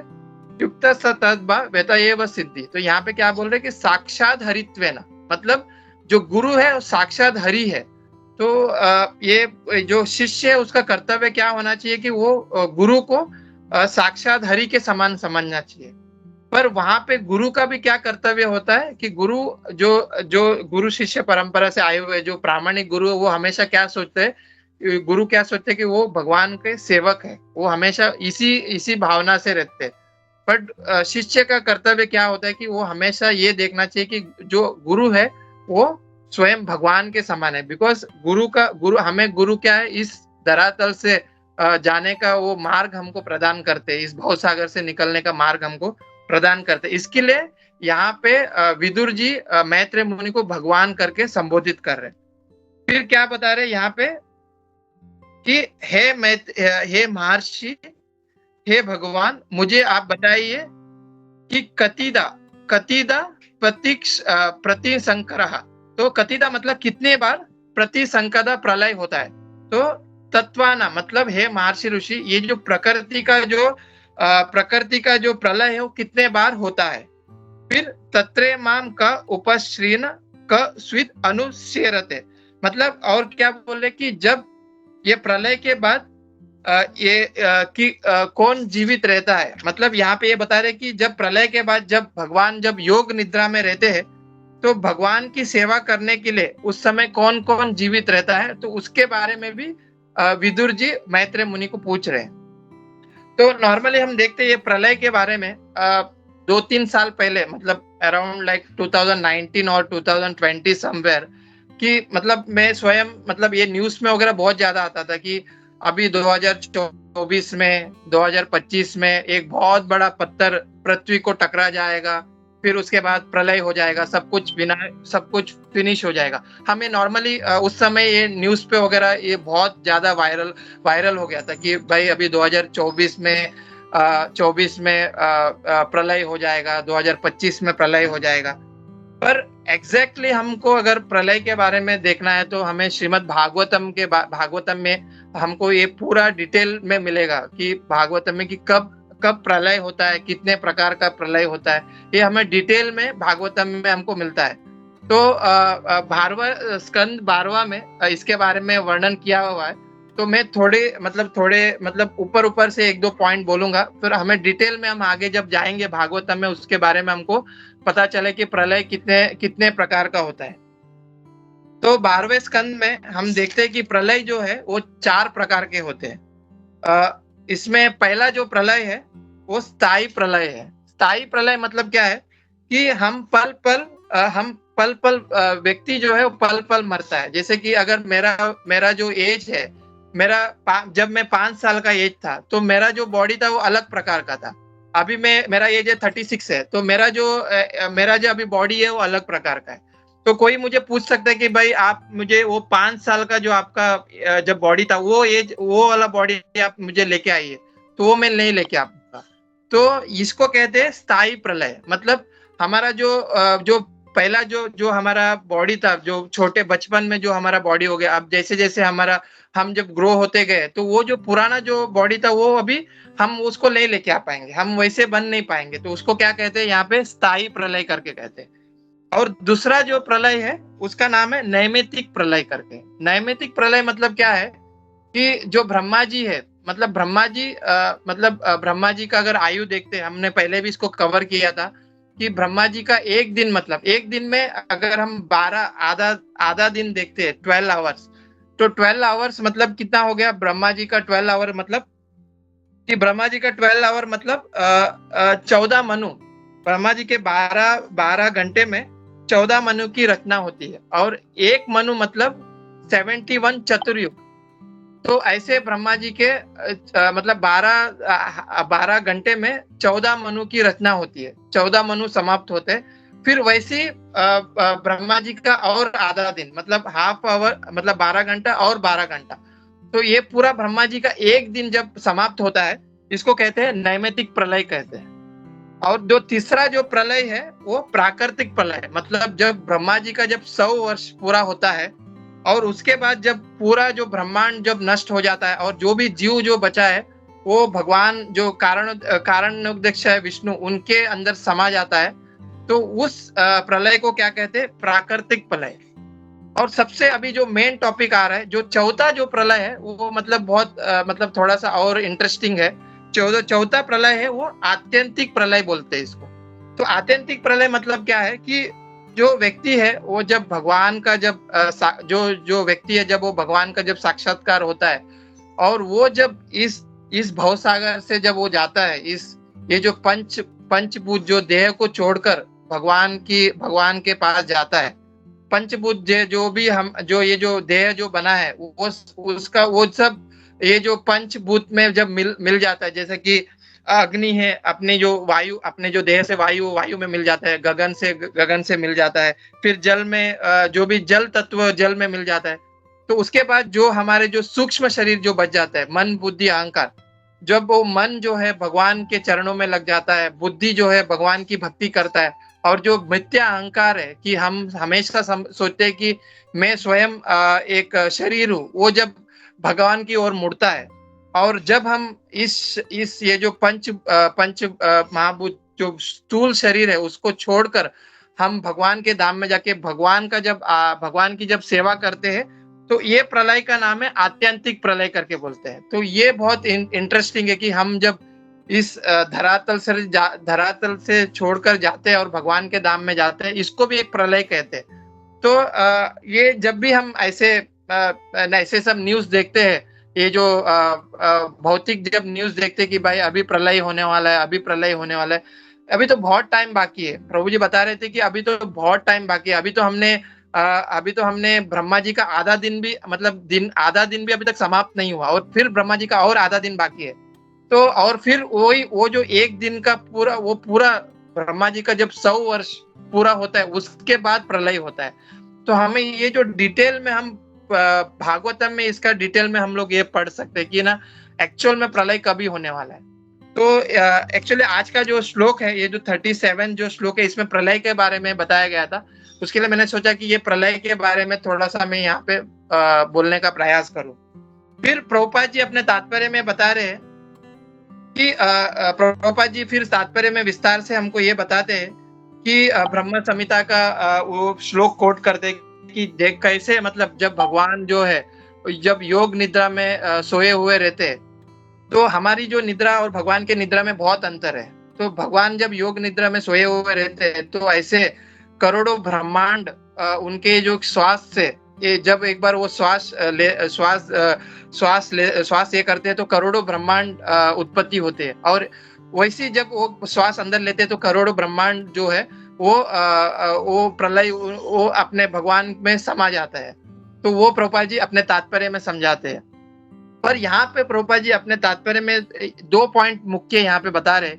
युक्त सतद्भा वेतएव सिद्धि। तो यहाँ पे क्या बोल रहे हैं कि साक्षात हरित्वेन मतलब जो गुरु है वो साक्षात हरि है। तो ये जो शिष्य है उसका कर्तव्य क्या होना चाहिए कि वो गुरु को साक्षात हरि के समान समझना चाहिए। पर वहां पे गुरु का भी क्या कर्तव्य होता है कि गुरु जो गुरु शिष्य परंपरा से आए हुए जो प्रामाणिक गुरु है, वो हमेशा क्या सोचते हैं, गुरु क्या सोचते हैं कि वो भगवान के सेवक है, वो हमेशा इसी भावना से रहते हैं। बट शिष्य का कर्तव्य क्या होता है कि वो हमेशा ये देखना चाहिए कि जो गुरु है वो स्वयं भगवान के समान है। बिकॉज हमें गुरु क्या है, इस धरातल से जाने का वो मार्ग हमको प्रदान करते हैं, इस भवसागर से निकलने का मार्ग हमको प्रदान करते हैं। इसके लिए यहाँ पे विदुर जी मैत्रेय मुनि को भगवान करके संबोधित कर रहे हैं। फिर क्या बता रहे यहाँ पे कि हे महर्षि, हे भगवान, मुझे आप बताइए कि कतिदा प्रतिसंकरः। तो कतिदा मतलब कितने बार प्रतिसंकदा प्रलय होता है। तो तत्वाना मतलब हे महर्षि ऋषि, ये जो प्रकृति का जो प्रलय है वो कितने बार होता है। फिर तत्रे माम का उपश्रीन क स्वित अनुसेरते, मतलब और क्या बोले कि जब ये प्रलय के बाद कौन जीवित रहता है। मतलब यहाँ पे ये बता रहे कि जब प्रलय के बाद जब भगवान जब योग निद्रा में रहते हैं, तो भगवान की सेवा करने के लिए उस समय कौन कौन जीवित रहता है, तो उसके बारे में भी विदुर जी मैत्रेय मुनि को पूछ रहे हैं। तो नॉर्मली हम देखते हैं ये प्रलय के बारे में 2-3 साल पहले, मतलब अराउंड लाइक 2019 और 2020 समवेयर, कि मतलब मैं स्वयं मतलब ये न्यूज में वगैरह बहुत ज्यादा आता था कि अभी 2024 में 2025 में एक बहुत बड़ा पत्थर पृथ्वी को टकरा जाएगा, फिर उसके बाद प्रलय हो जाएगा, सब कुछ फिनिश हो जाएगा। हमें नॉर्मली उस समय ये न्यूज पे वगैरह ये बहुत ज्यादा वायरल हो गया था कि भाई अभी 2024 में प्रलय हो जाएगा, 2025 में प्रलय हो जाएगा। पर एग्जैक्टली हमको अगर प्रलय के बारे में देखना है तो हमें श्रीमद् भागवतम में हमको ये पूरा डिटेल में मिलेगा कि भागवतम में कि कब प्रलय होता है, कितने प्रकार का प्रलय होता है, ये हमें डिटेल में भागवतम में हमको मिलता है। तो 12वां स्कंद 12वां में इसके बारे में वर्णन किया हुआ है। तो मैं थोड़े मतलब ऊपर से 1-2 पॉइंट बोलूंगा, फिर हमें डिटेल में हम आगे जब जाएंगे भागवतम में उसके बारे में हमको पता चले कि प्रलय कितने प्रकार का होता है। तो 12वें स्कंद में हम देखते हैं कि प्रलय जो है वो 4 प्रकार के होते हैं। इसमें पहला जो प्रलय है वो स्थायी प्रलय है। स्थायी प्रलय मतलब क्या है कि हम पल पल व्यक्ति जो है वो पल पल मरता है। जैसे कि अगर मेरा जो एज है, जब मैं 5 साल का एज था तो मेरा जो बॉडी था वो अलग प्रकार का था। अभी मेरा एज है 36 है, तो मेरा जो अभी बॉडी है वो अलग प्रकार का है। तो कोई मुझे पूछ सकता है कि भाई आप मुझे वो 5 साल का जो आपका जब बॉडी था वो वाला बॉडी आप मुझे लेके आइए, तो वो मैं नहीं लेके आ पाऊंगा। तो इसको कहते हैं स्थायी प्रलय। मतलब हमारा जो पहला जो जो हमारा बॉडी था, जो छोटे बचपन में जो हमारा बॉडी हो गया, अब जैसे-जैसे हमारा हम जब ग्रो होते गए, तो वो जो पुराना जो बॉडी था, वो अभी हम उसको नहीं लेके आ पाएँगे, हम वैसे बन नहीं पाएँगे। तो उसको क्या कहते हैं यहाँ पे, स्थायी प्रलय करके कहते हैं। और दूसरा जो प्रलय है, उसका नाम है नैमित्तिक प्रलय करके। नैमित्तिक प्रलय मतलब क्या है कि जो ब्रह्मा जी है, मतलब ब्रह्मा जी ब्रह्मा जी का अगर आयु देखते हैं, हमने पहले भी इसको कवर किया था कि ब्रह्मा जी का एक दिन, मतलब एक दिन में अगर हम 12 आधा आधा दिन देखते हैं, 12 आवर्स, तो 12 आवर्स मतलब कितना हो गया ब्रह्मा जी का 12 आवर, मतलब कि ब्रह्मा जी का 12 आवर मतलब 14 मनु, ब्रह्मा जी के 12 घंटे में 14 मनु की रचना होती है। और एक मनु मतलब 71 चतुर्युग। तो ऐसे ब्रह्मा जी के मतलब 12 घंटे में 14 मनु की रचना होती है, 14 मनु समाप्त होते हैं। फिर वैसे ब्रह्मा जी का और आधा दिन, मतलब हाफ आवर, मतलब 12 घंटा और 12 घंटा। तो ये पूरा ब्रह्मा जी का एक दिन जब समाप्त होता है, इसको कहते हैं नैमित्तिक प्रलय कहते हैं। और जो तीसरा जो प्रलय है, वो प्राकृतिक प्रलय है। मतलब जब ब्रह्मा जी का जब 100 वर्ष पूरा होता है, और उसके बाद जब पूरा जो ब्रह्मांड जब नष्ट हो जाता है, और जो भी जीव जो बचा है, वो भगवान जो कारणोदक्ष है विष्णु, उनके अंदर समा जाता है। तो उस प्रलय को क्या कहते हैं, प्राकृतिक प्रलय। और सबसे अभी जो मेन टॉपिक आ रहा है, जो चौथा जो प्रलय है, वो मतलब बहुत मतलब थोड़ा सा और इंटरेस्टिंग है। चौथा प्रलय है, वो आत्यंतिक प्रलय बोलते हैं इसको। तो आत्यंतिक प्रलय मतलब क्या है कि जो व्यक्ति है, वो जब भगवान का जब जो जो व्यक्ति है, जब वो भगवान का जब साक्षात्कार होता है, और वो जब इस भवसागर से जब वो जाता है, इस ये जो पंचभूत जो देह को छोड़कर भगवान के पास जाता है, पंचभूत जो भी हम जो ये जो देह जो बना है, वो उसका वो सब ये जो पंचभूत में जब मिल जाता है, जैसे कि अग्नि है, अपने जो वायु, अपने जो देह से वायु में मिल जाता है, गगन से मिल जाता है, फिर जल में जो भी जल तत्व जल में मिल जाता है। तो उसके बाद जो हमारे जो सूक्ष्म शरीर जो बच जाता है, मन बुद्धि अहंकार, जब वो मन जो है भगवान के चरणों में लग जाता है, बुद्धि जो है भगवान की भक्ति करता है, और जो मिथ्या अहंकार है कि हम हमेशा सोचते हैं कि मैं स्वयं एक शरीर हूँ, वो जब भगवान की ओर मुड़ता है, और जब हम इस ये जो पंच महाभूत जो स्थूल शरीर है, उसको छोड़कर हम भगवान के धाम में जाके भगवान की जब सेवा करते हैं, तो ये प्रलय का नाम है आत्यंतिक प्रलय करके बोलते हैं। तो ये बहुत इंटरेस्टिंग है कि हम जब इस धरातल से छोड़कर जाते हैं और भगवान के धाम में जाते हैं, इसको भी एक प्रलय कहते हैं। तो ये जब भी हम ऐसे सब न्यूज देखते हैं, ये जो भौतिक जब न्यूज देखते हैं कि भाई अभी प्रलय होने वाला है, अभी प्रलय होने वाला है, अभी तो बहुत टाइम बाकी है। प्रभु जी बता रहे थे कि अभी तो बहुत टाइम बाकी है। अभी तो हमने ब्रह्मा जी का आधा दिन भी, मतलब आधा दिन भी अभी तक समाप्त नहीं हुआ, और फिर ब्रह्मा जी का और आधा दिन बाकी है। तो और फिर वो जो एक दिन का पूरा ब्रह्मा जी का जब 100 वर्ष पूरा होता है, उसके बाद प्रलय होता है। तो हमें ये जो डिटेल में हम भागवतम में इसका डिटेल में हम लोग ये पढ़ सकते हैं कि ना एक्चुअल में प्रलय कभी होने वाला है। तो एक्चुअली आज का जो श्लोक है, ये जो 37 जो श्लोक है, इसमें प्रलय के बारे में बताया गया था। उसके लिए मैंने सोचा कि ये प्रलय के बारे में थोड़ा सा मैं यहाँ पे बोलने का प्रयास करूं। फिर प्रभुपाद जी अपने तात्पर्य में बता रहे हैं कि प्रभुपाद जी फिर तात्पर्य में विस्तार से हमको ये बताते हैं कि ब्रह्म संहिता का वो श्लोक कोट करते कि देख कैसे, मतलब जब भगवान जो है जब योग निद्रा में सोए हुए रहते, तो हमारी जो निद्रा और भगवान के निद्रा में बहुत अंतर है। तो भगवान जब योग निद्रा में सोए हुए रहते हैं, तो ऐसे करोड़ों ब्रह्मांड उनके जो श्वास से जब एक बार वो श्वास ये करते हैं, तो करोड़ों ब्रह्मांड उत्पत्ति होते हैं। और वैसे जब वो श्वास अंदर लेते हैं, तो करोड़ों ब्रह्मांड जो है वो प्रलय वो अपने भगवान में समा जाता है। तो वो प्रभुपाद जी अपने तात्पर्य में समझाते हैं। पर यहाँ पे प्रभुपाद जी अपने तात्पर्य में 2 पॉइंट मुख्य यहाँ पे बता रहे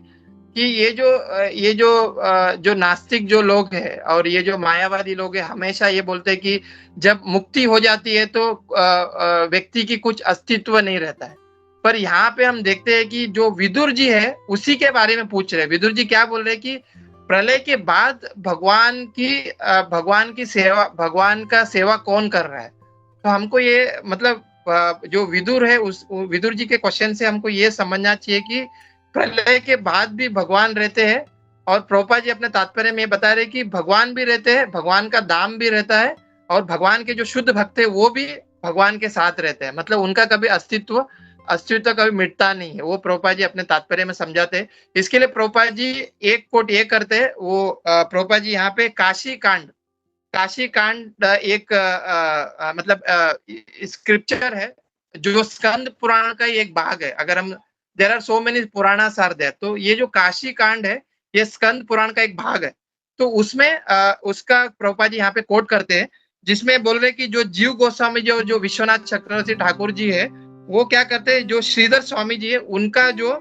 कि ये जो नास्तिक जो लोग हैं और ये जो मायावादी लोग हैं, हमेशा ये बोलते हैं कि जब मुक्ति हो जाती है तो व्यक्ति की कुछ अस्तित्व नहीं रहता है। पर यहाँ पे हम देखते हैं कि जो विदुर जी है, उसी के बारे में पूछ रहे हैं। विदुर जी क्या बोल रहे हैं कि प्रलय के बाद भगवान की सेवा, भगवान का सेवा कौन कर रहा है? तो हमको ये मतलब जो विदुर है उस विदुर जी के क्वेश्चन से हमको ये समझना चाहिए कि प्रलय के बाद भी भगवान रहते हैं, और प्रभुपाद जी अपने तात्पर्य में ये बता रहे कि भगवान भी रहते हैं, भगवान का धाम भी रहता है, और भगवान के जो शुद्ध भक्त है वो भी भगवान के साथ रहते हैं। मतलब उनका कभी अस्तित्व कभी मिटता नहीं है। वो प्रभुपाद जी अपने तात्पर्य में समझाते हैं। इसके लिए प्रभुपाद जी एक कोट ये करते हैं, वो प्रभुपाद जी यहाँ पे काशी कांड एक मतलब स्क्रिप्चर है जो स्कंद पुराण का ही एक भाग है। अगर हम there are so many Puranas are there, तो ये जो काशी कांड है ये स्कंद पुराण का एक भाग है। तो उसमें उसका प्रभुपाद जी यहाँ पे कोट करते हैं, जिसमें बोल रहे कि जो जीव गोस्वामी जो विश्वनाथ चक्रवर्ती ठाकुर जी है, वो क्या करते हैं, जो श्रीधर स्वामी जी है उनका जो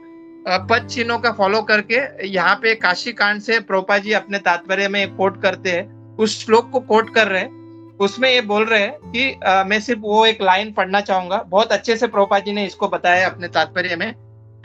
पद चिन्हों का फॉलो करके यहाँ पे काशी कांड से प्रभुपाद जी अपने तात्पर्य में कोट करते हैं, उस श्लोक को कोट कर रहे हैं। उसमें ये बोल रहे हैं कि मैं सिर्फ वो एक लाइन पढ़ना चाहूंगा। बहुत अच्छे से प्रभुपाद जी ने इसको बताया अपने तात्पर्य में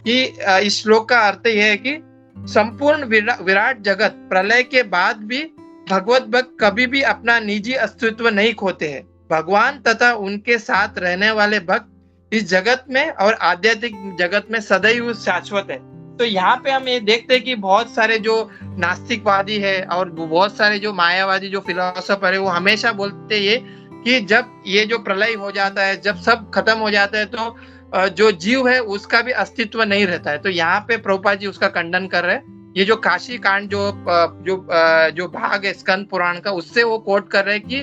कि इस श्लोक का अर्थ यह है कि संपूर्ण विराट जगत प्रलय के बाद भी भगवत भक्त कभी भी अपना निजी अस्तित्व नहीं खोते हैं। भगवान तथा उनके साथ रहने वाले भक्त इस जगत में और आध्यात्मिक जगत में सदैव शाश्वत है। तो यहाँ पे हम ये देखते हैं कि बहुत सारे जो नास्तिकवादी है और बहुत सारे जो मायावादी जो फिलोसोफर है, वो हमेशा बोलते ये कि जब ये जो प्रलय हो जाता है, जब सब खत्म हो जाता है, तो जो जीव है उसका भी अस्तित्व नहीं रहता है। तो यहाँ पे प्रभुपाद जी उसका खंडन कर रहे हैं। ये जो काशी कांड जो भाग है स्कंद पुराण का, उससे वो कोट कर रहे हैं कि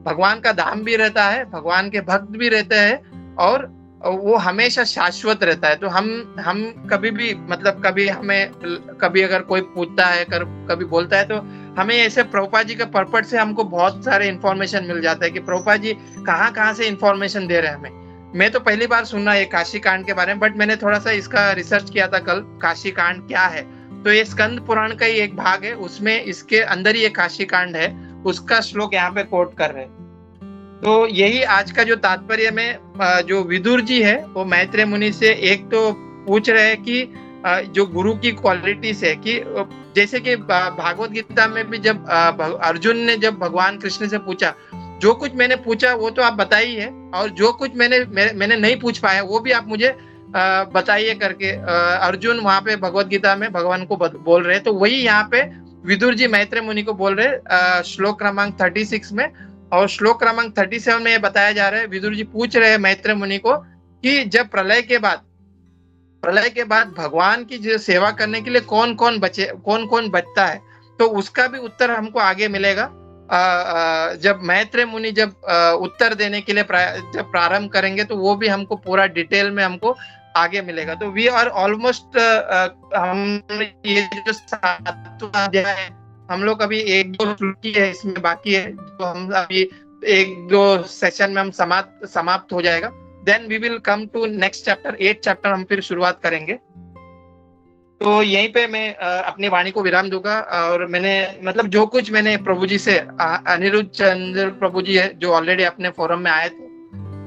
भगवान का धाम भी रहता है, भगवान के भक्त भी रहते हैं, और वो हमेशा शाश्वत रहता है। तो हम कभी भी मतलब कभी अगर कोई पूछता है, कभी बोलता है, तो हमें ऐसे प्रभुपाद जी के पर्पट से हमको बहुत सारे इंफॉर्मेशन मिल जाता है कि प्रभुपाद जी कहाँ से इंफॉर्मेशन दे रहे हैं हमें। मैं तो पहली बार सुनना है काशी कांड के बारे में, बट मैंने थोड़ा सा इसका रिसर्च किया था कल, काशी कांड क्या है। तो ये स्कंद पुराण का ही एक भाग है, उसमें इसके अंदर ही एक काशी कांड है, उसका श्लोक यहाँ पे कोट कर रहे हैं। तो यही आज का जो तात्पर्य में जो विदुर जी है वो मैत्रेय मुनि से एक तो पूछ रहे हैं कि जो गुरु की क्वालिटीज है, कि जैसे कि भागवत गीता में भी जब अर्जुन ने जब भगवान कृष्ण से पूछा, जो कुछ मैंने पूछा वो तो आप बताइए, और जो कुछ मैंने नहीं पूछ पाया वो भी आप मुझे बताइए करके अर्जुन वहां पे भगवत गीता में भगवान को बोल रहे हैं। तो वही यहाँ पे विदुर जी मैत्रेय मुनि को बोल रहे श्लोक क्रमांक 36 में। और श्लोक क्रमांक 37 में ये बताया जा रहा है, विदुर जी पूछ रहे हैं मैत्रेय मुनि को कि जब प्रलय के बाद भगवान की जो सेवा करने के लिए कौन कौन बचता है, तो उसका भी उत्तर हमको आगे मिलेगा। जब मैत्रेय मुनि जब उत्तर देने के लिए जब प्रारंभ करेंगे, तो वो भी हमको पूरा डिटेल में हमको आगे मिलेगा। तो वी आर ऑलमोस्ट हम ये जो 7वां अध्याय है, हम लोग अभी 1-2 श्लोक है इसमें बाकी है, तो हम अभी 1-2 सेशन में हम समाप्त हो जाएगा। Then we will come to next chapter, 8 chapter हम फिर शुरुआत करेंगे। तो यहीं पे मैं अपनी वाणी को विराम दूंगा। और मैंने मतलब जो कुछ मैंने प्रभु जी से, अनिरुद्ध चंद्र प्रभु जी है जो ऑलरेडी अपने फोरम में आए थे,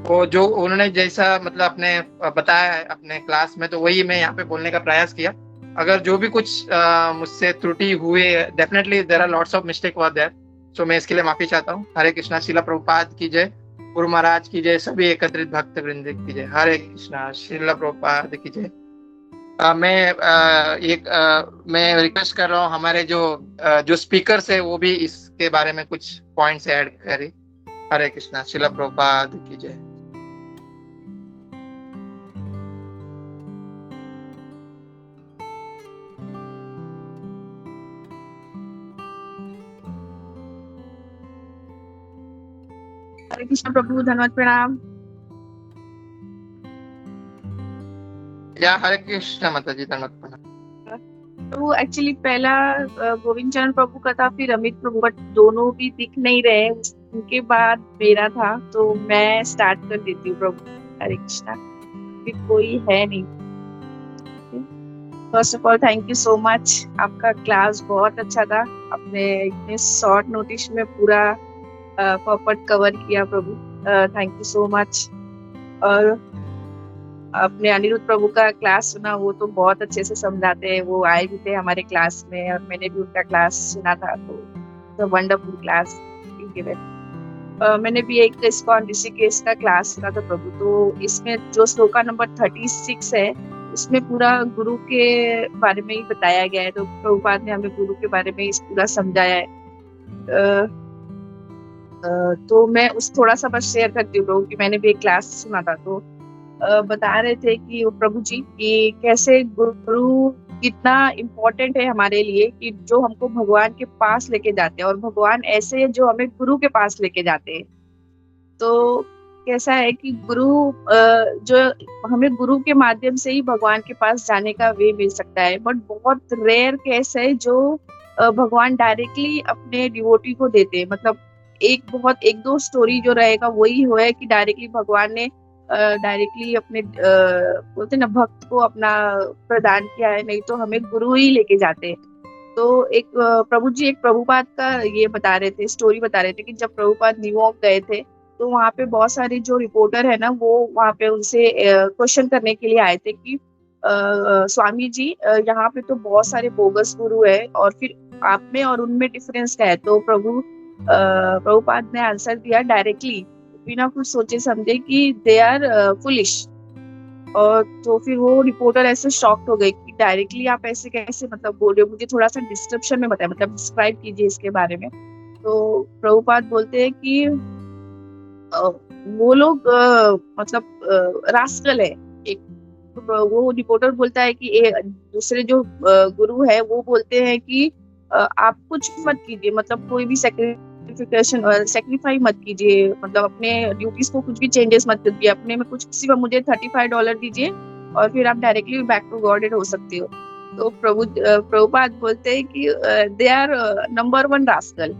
वो जो उन्होंने जैसा मतलब अपने बताया है अपने क्लास में, तो वही मैं यहाँ पे बोलने का प्रयास किया। अगर जो भी कुछ मुझसे त्रुटि हुए, definitely there are lots of mistake were there, so मैं इसके लिए माफी चाहता हूँ। हरे कृष्णा। श्रीला प्रभुपाद की जय, गुरु महाराज की जय, सभी एकत्रित भक्त वृंद की जय। हरे कृष्णा। श्रीला प्रभुपाद की जय। मैं रिक्वेस्ट कर रहा हूँ हमारे जो स्पीकर्स है वो भी इसके बारे में कुछ पॉइंट्स ऐड करें। हरे कृष्णा। श्रीला प्रभुपाद की जय। हरे कृष्ण प्रभु, धन्यवाद, प्रणाम। या हरे कृष्ण माता जी, धन्यवाद, प्रणाम। तो एक्चुअली पहला गोविंद चरण प्रभु का था, फिर अमित प्रभु, बट दोनों भी दिख नहीं रहे, उनके बाद मेरा था, तो मैं स्टार्ट कर देती हूँ प्रभु। हरे कृष्णा। फिर कोई है नहीं। First of all thank you so much, आपका क्लास बहुत अच्छा था, आपने इतने शॉर्ट नोटिस में पूरा पर्पट कवर किया प्रभु, थैंक यू सो मच। और अपने अनिरुद्ध प्रभु का क्लास सुना, वो तो बहुत अच्छे से समझाते हैं। वो आए भी थे हमारे क्लास में और मैंने भी उनका क्लास सुना था, तो वंडरफुल क्लास गिवन। मैंने भी एक इस्कॉन ऋषिकेश का क्लास सुना था प्रभु, तो इसमें जो श्लोका नंबर 36 है, उसमें पूरा गुरु के बारे में ही बताया गया है। तो प्रभुपाद ने हमें गुरु के बारे में इस पूरा समझाया है। तो मैं उस थोड़ा सा बस शेयर करती हूँ प्रभु कि मैंने भी एक क्लास सुना था। तो बता रहे थे कि वो प्रभु जी कि कैसे गुरु कितना इम्पोर्टेंट है हमारे लिए, कि जो हमको भगवान के पास लेके जाते हैं, और भगवान ऐसे है जो हमें गुरु के पास लेके जाते हैं। तो कैसा है कि गुरु जो हमें गुरु के माध्यम से ही भगवान के पास जाने का वे मिल सकता है, बट बहुत रेयर केस है जो भगवान डायरेक्टली अपने डिवोटी को देते हैं। मतलब एक दो स्टोरी जो रहेगा वही हुआ है कि डायरेक्टली भगवान ने डायरेक्टली अपने बोलते ना भक्त को अपना प्रदान किया है, नहीं तो हमें गुरु ही लेके जाते हैं। तो एक प्रभु जी एक प्रभुपाद का ये बता रहे थे, स्टोरी बता रहे थे कि जब प्रभुपाद न्यूयॉर्क गए थे, तो वहाँ पे बहुत सारे जो रिपोर्टर है ना, वो वहाँ पे उनसे क्वेश्चन करने के लिए आए थे कि स्वामी जी यहाँ पे तो बहुत सारे बोगस गुरु है, और फिर आप में और उनमें डिफरेंस क्या है। तो प्रभुपाद ने आंसर दिया डायरेक्टली, बिना कुछ सोचे समझे, कि दे आर फुलिश। और तो फिर वो रिपोर्टर ऐसे शॉक्ड हो गए कि डायरेक्टली आप ऐसे कैसे मतलब बोल रहे हो, मुझे थोड़ा सा डिस्क्रिप्शन में बताएं, मतलब डिस्क्राइब कीजिए इसके बारे में। तो प्रभुपाद बोलते हैं कि वो लोग मतलब रास्कल है एक। तो वो रिपोर्टर बोलता है कि दूसरे जो गुरु है वो बोलते हैं कि आप कुछ मत कीजिए, मतलब कोई भी सेक्रीफाई मत कीजिए, मतलब अपने ड्यूटीज को कुछ भी चेंजेस मत कीजिए, अपने में कुछ सिर्फ मुझे $35 दीजिए और फिर आप डायरेक्टली बैक टू गॉडेड हो सकते हो। तो प्रभुपाद बोलते हैं कि दे आर नंबर 1 रास्कल।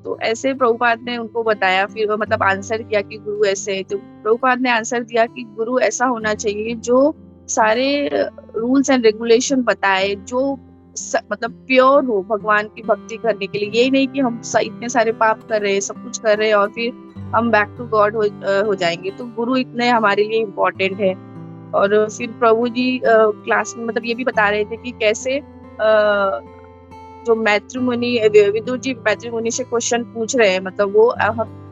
तो ऐसे प्रभुपाद ने उनको बताया, फिर मतलब आंसर किया कि गुरु ऐसे है। तो प्रभुपाद ने आंसर दिया कि गुरु ऐसा होना चाहिए जो सारे रूल्स एंड रेगुलेशन बताए, जो मतलब प्योर हो भगवान की भक्ति करने के लिए। यही नहीं कि हम इतने सारे पाप कर रहे हैं, सब कुछ कर रहे हैं और फिर हम बैक टू गॉड हो जाएंगे। तो गुरु इतने हमारे लिए इम्पोर्टेंट है। और फिर प्रभु जी क्लास में मतलब ये भी बता रहे थे कि कैसे जो मैत्रिमुनि विदुर जी मैत्रिमुनि से क्वेश्चन पूछ रहे हैं, मतलब वो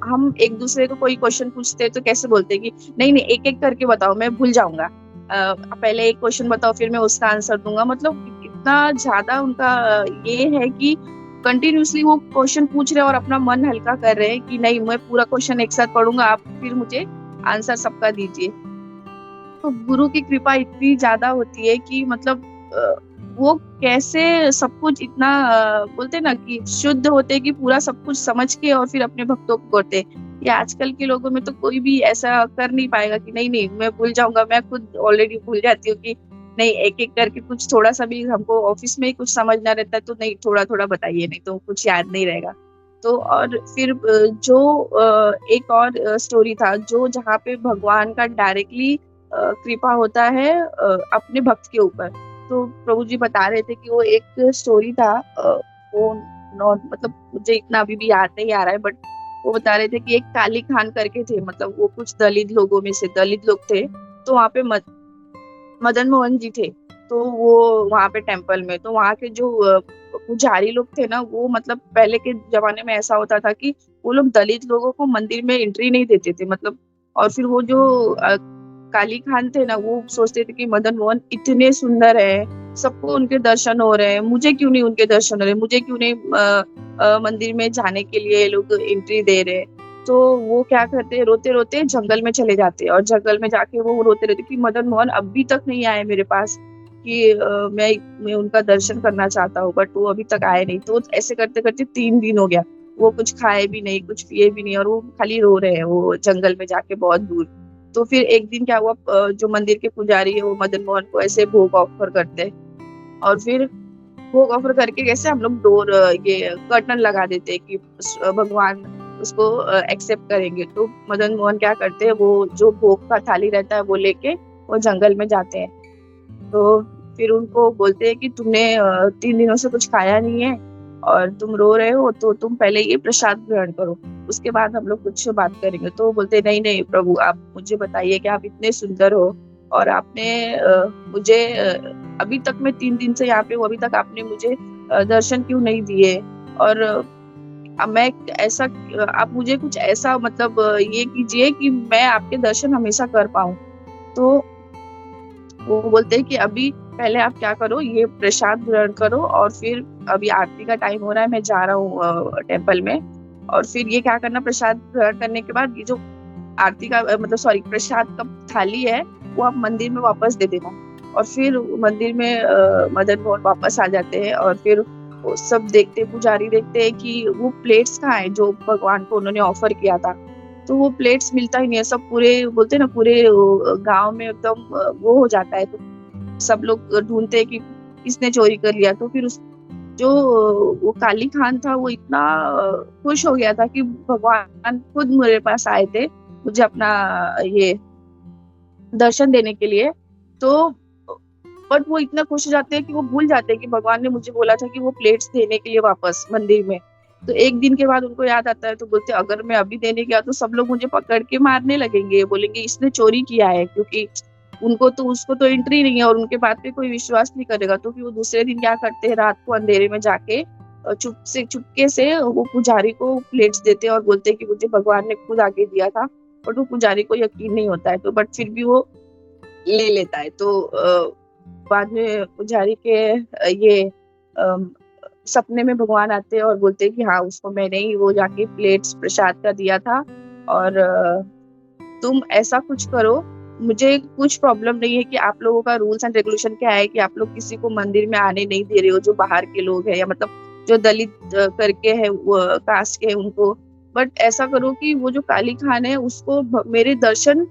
हम एक दूसरे को कोई क्वेश्चन पूछते हैं तो कैसे बोलते हैं कि नहीं एक एक करके बताओ, मैं भूल जाऊंगा, पहले एक क्वेश्चन बताओ फिर मैं उसका आंसर दूंगा। मतलब इतना ज्यादा उनका ये है कि कंटिन्यूसली वो क्वेश्चन पूछ रहे हैं और अपना मन हल्का कर रहे हैं कि नहीं मैं पूरा क्वेश्चन एक साथ पढ़ूंगा, आप फिर मुझे आंसर सबका दीजिए। तो गुरु की कृपा इतनी ज्यादा होती है कि मतलब वो कैसे सब कुछ इतना बोलते ना कि शुद्ध होते कि पूरा सब कुछ समझ के और फिर अपने भक्तों को करते। ये आजकल के लोगों में तो कोई भी ऐसा कर नहीं पाएगा कि नहीं मैं भूल जाऊंगा। मैं खुद ऑलरेडी भूल जाती हूँ कि नहीं एक एक करके कुछ थोड़ा सा भी हमको ऑफिस में ही कुछ समझना रहता है तो नहीं थोड़ा थोड़ा बताइए, नहीं तो कुछ याद नहीं रहेगा। तो और फिर जो एक और स्टोरी था जो जहाँ पे भगवान का डायरेक्टली कृपा होता है अपने भक्त के ऊपर। तो प्रभु जी बता रहे थे कि वो एक स्टोरी था, वो मतलब मुझे इतना अभी भी याद नहीं आ रहा है, बट वो बता रहे थे कि एक काली खान करके थे, मतलब वो कुछ दलित लोगों में से दलित लोग थे। तो वहाँ पे मदन मोहन जी थे, तो वो वहाँ पे टेम्पल में, तो वहाँ के जो पुजारी लोग थे ना, वो मतलब पहले के जमाने में ऐसा होता था कि वो लोग दलित लोगों को मंदिर में एंट्री नहीं देते थे, मतलब। और फिर वो जो काली खान थे ना, वो सोचते थे कि मदन मोहन इतने सुंदर है, सबको उनके दर्शन हो रहे हैं, मुझे क्यों नहीं उनके दर्शन हो रहे, मुझे क्यों नहीं मंदिर में जाने के लिए लोग एंट्री दे रहे। तो वो क्या करते, रोते रोते जंगल में चले जाते और जंगल में जाके वो रोते रहते कि मदन मोहन अभी तक नहीं आए मेरे पास, कि मैं उनका दर्शन करना चाहता हूँ, बट वो अभी तक आए नहीं। तो ऐसे करते करते 3 दिन हो गया, वो कुछ खाए भी नहीं, कुछ पिए भी नहीं, और वो खाली रो रहे हैं वो जंगल में जाके बहुत दूर। तो फिर एक दिन क्या हुआ, जो मंदिर के पुजारी है वो मदन मोहन को ऐसे भोग ऑफर करते हैं, और फिर भोग ऑफर करके कैसे हम लोग डोर ये कर्टन लगा देते हैं कि भगवान उसको एक्सेप्ट करेंगे। तो मदन मोहन क्या करते हैं, वो जो भोग का थाली रहता है वो लेके वो जंगल में जाते हैं। तो फिर उनको बोलते हैं कि तुमने 3 दिनों से कुछ खाया नहीं है, और तुम रो रहे हो तो तुम पहले ये प्रसाद ग्रहण करो, उसके बाद हम लोग कुछ बात करेंगे। तो वो बोलते नहीं नहीं प्रभु, आप मुझे बताइए कि आप इतने सुंदर हो और आपने मुझे अभी तक मैं 3 दिन से यहाँ पे हूँ, अभी तक आपने मुझे दर्शन क्यों नहीं दिए, और मैं ऐसा, आप मुझे कुछ ऐसा मतलब ये कीजिए कि मैं आपके दर्शन हमेशा कर पाऊं। तो वो बोलते हैं कि अभी पहले आप क्या करो, ये प्रसाद ग्रहण करो, और फिर अभी आरती का टाइम हो रहा है, मैं जा रहा हूँ टेम्पल में, और फिर ये क्या करना, प्रसाद ग्रहण करने के बाद ये जो आरती का मतलब सॉरी प्रसाद का थाली है वो आप मंदिर में वापस दे देना। और फिर मंदिर में मदन मोहन वापस आ जाते हैं, और फिर वो सब देखते, पुजारी देखते हैं कि वो प्लेट्स कहाँ है जो भगवान को उन्होंने ऑफर किया था। तो वो प्लेट्स मिलता ही नहीं है, सब पूरे बोलते ना पूरे गांव में एकदम वो हो जाता है। तो सब लोग ढूंढते हैं कि किसने चोरी कर लिया। तो फिर उस जो वो काली खान था वो इतना खुश हो गया था कि भगवान खुद मेरे पास आए थे मुझे अपना ये दर्शन देने के लिए। तो बट वो इतना खुश हो जाते हैं कि वो भूल जाते हैं कि भगवान ने मुझे बोला था कि वो प्लेट्स देने के लिए वापस मंदिर में। तो एक दिन के बाद उनको याद आता है, तो बोलते अगर मैं अभी देने गया तो सब लोग मुझे पकड़ के मारने लगेंगे, बोलेंगे इसने चोरी किया है, क्योंकि उनको तो उसको तो एंट्री नहीं है और उनके बात पे कोई विश्वास नहीं करेगा। तो फिर वो दूसरे दिन क्या करते हैं, रात को अंधेरे में जाके चुपके से वो पुजारी को प्लेट्स देते हैं और बोलते हैं कि मुझे भगवान ने खुद आके दिया था। बट वो पुजारी को यकीन नहीं होता है, तो बट फिर भी वो ले लेता है। तो बाद में पुजारी के ये सपने में भगवान आते हैं और बोलते हैं कि हाँ उसको मैंने ही वो जाके प्लेट्स प्रसाद का दिया था, और तुम ऐसा कुछ करो, मुझे कुछ प्रॉब्लम नहीं है कि आप लोगों का रूल्स एंड रेगुलेशन क्या है कि आप लोग किसी को मंदिर में आने नहीं दे रहे हो जो बाहर के लोग हैं, या मतलब जो दलित करके है कास्ट के है उनको। बट ऐसा करो कि वो जो काली खान है उसको मेरे दर्शन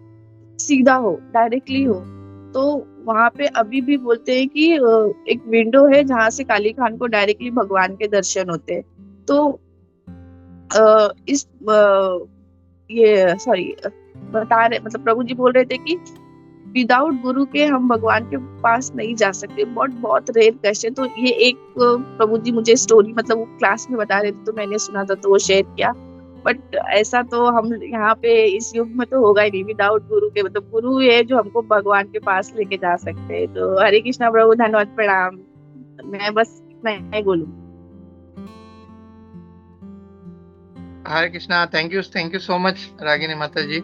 सीधा हो, डायरेक्टली हो। तो वहां पे अभी भी बोलते हैं कि एक विंडो है जहां से काली खान को डायरेक्टली भगवान के दर्शन होते हैं। तो इस ये सॉरी बता रहे मतलब प्रभु जी बोल रहे थे कि विदाउट गुरु के हम भगवान के पास नहीं जा सकते, बहुत बहुत रेयर केस है। तो ये एक प्रभु जी मुझे स्टोरी मतलब वो क्लास में बता रहे थे तो मैंने सुना था तो वो शेयर किया। बट ऐसा तो हम यहाँ पे इस युग में तो होगा ही नहीं विदाउट गुरु के, मतलब गुरु है जो हमको भगवान के पास लेके जा सकते हैं। तो हरे कृष्णा प्रभु, धन्यवाद, प्रणाम। मैं बस इतना ही बोलूँ। Hare Krishna, thank you so much Ragini माता जी।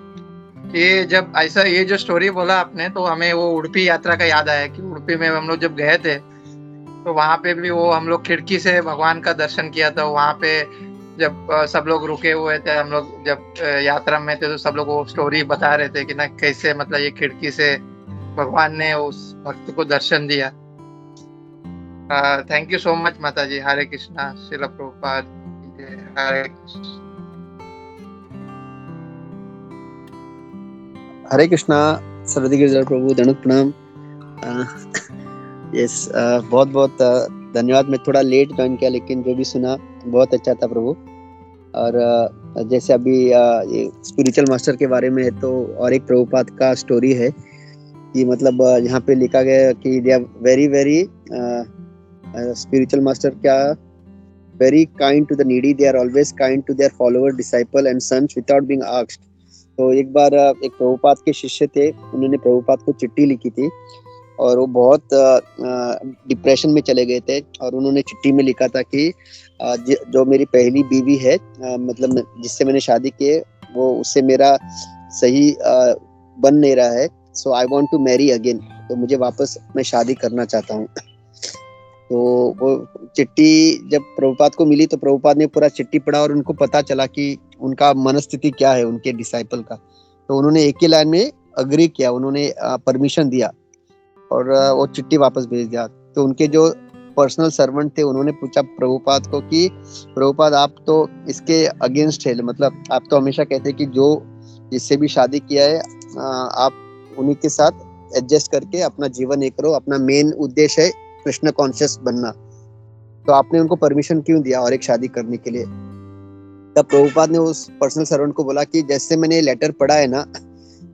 ये जब ऐसा ये जो स्टोरी बोला आपने तो हमें वो उडुपी यात्रा का याद आया कि उडुपी में हम लोग जब गए थे तो वहां पे भी वो हम लोग खिड़की से भगवान का दर्शन किया था। वहां पे जब सब लोग रुके हुए थे, हम लोग जब यात्रा में थे तो सब लोग वो स्टोरी बता रहे थे कि ना कैसे मतलब ये खिड़की से भगवान ने उस भक्त को दर्शन दिया। थैंक यू सो मच माता जी। हरे कृष्णा, श्रील प्रभुपाद। हरे हरे कृष्णा, सरस्वती गिरिधर प्रभु, दंडवत प्रणाम। यस, बहुत बहुत धन्यवाद। मैं थोड़ा लेट ज्वाइन किया लेकिन जो भी सुना बहुत अच्छा था प्रभु। और जैसे अभी ये स्पिरिचुअल मास्टर के बारे में है तो और एक प्रभुपाद का स्टोरी है कि मतलब यहाँ पे लिखा गया कि they are very very spiritual master क्या very kind to the needy, they are always kind to their follower, disciple and sons without being asked. तो एक बार एक प्रभुपाद के शिष्य थे, उन्होंने प्रभुपाद को चिट्ठी लिखी थी और वो बहुत डिप्रेशन में चले गए थे। और उन्होंने चिट्ठी में लिखा था कि जो मेरी पहली बीवी है, मतलब जिससे मैंने शादी की है, वो उससे मेरा सही बन नहीं रहा है, so I want to marry again. तो मुझे वापस मैं शादी करना चाहता हूँ। तो वो चिट्ठी जब प्रभुपाद को मिली तो प्रभुपाद ने पूरा चिट्ठी पढ़ा और उनको पता चला कि उनका मनस्थिति क्या है उनके डिसाइपल का। तो उन्होंने एक ही लाइन में अग्री किया, उन्होंने परमिशन दिया और वो चिट्ठी वापस भेज दिया। तो उनके जो पर्सनल सर्वेंट थे उन्होंने पूछा प्रभुपाद को कि प्रभुपाद आप तो इसके अगेंस्ट है, मतलब आप तो हमेशा कहते हैं कि जो जिससे भी शादी किया है आप उन्हीं के साथ एडजस्ट करके अपना जीवन एक करो, अपना मेन उद्देश्य है कृष्ण कॉन्शियस बनना, तो आपने उनको परमिशन क्यों दिया और एक शादी करने के लिए। तब प्रभुपाद ने उस पर्सनल सर्वेंट को बोला कि जैसे मैंने लेटर पढ़ा है ना,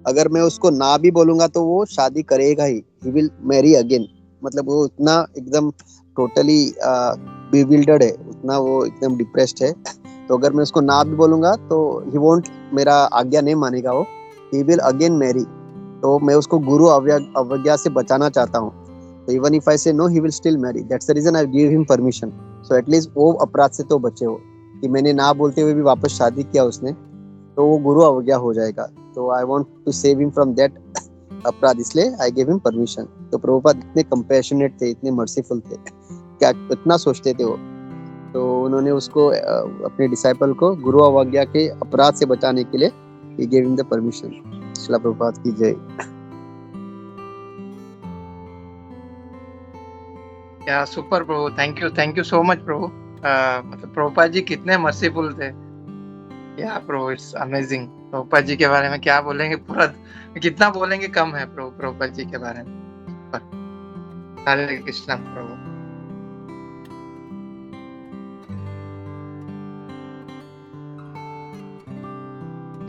अगर मैं उसको ना भी बोलूंगा तो वो शादी करेगा ही, ही विल मैरी अगेन। मतलब वो इतना एकदम टोटली bewildered है, उतना वो एकदम डिप्रेस्ड है। तो अगर मैं उसको ना भी बोलूंगा तो ही वोंट, मेरा आज्ञा नहीं मानेगा वो, ही विल अगेन मैरी। तो मैं उसको गुरु अवज्ञा से बचाना चाहता हूँ। तो even if I say no, he will still marry. That's the reason I give him permission. So at least वो अपराध से तो बचे हो कि मैंने ना बोलते हुए भी वापस शादी किया उसने, तो वो गुरु अवज्ञा हो जाएगा। तो I want to save him from that अपराध, इसलिए आई गिव हिम परमिशन। तो प्रभुपाद इतने कंपैशनेट थे, इतने मर्सीफुल थे, क्या इतना सोचते थे वो। तो उन्होंने उसको अपने डिसाइपल को गुरु अवज्ञा के अपराध से बचाने के लिए he gave him the permission। Srila Prabhupada की जय। या सुपर प्रभु, थैंक यू सो मच प्रभु। मतलब प्रभुपाद जी कितने मर्सीफुल थे। या प्रभु, इट्स अमेजिंग। प्रभुपाद जी के बारे में क्या बोलेंगे, पूरा कितना बोलेंगे कम है प्रभु प्रभुपाद जी के बारे में। हरे कृष्णा प्रभु।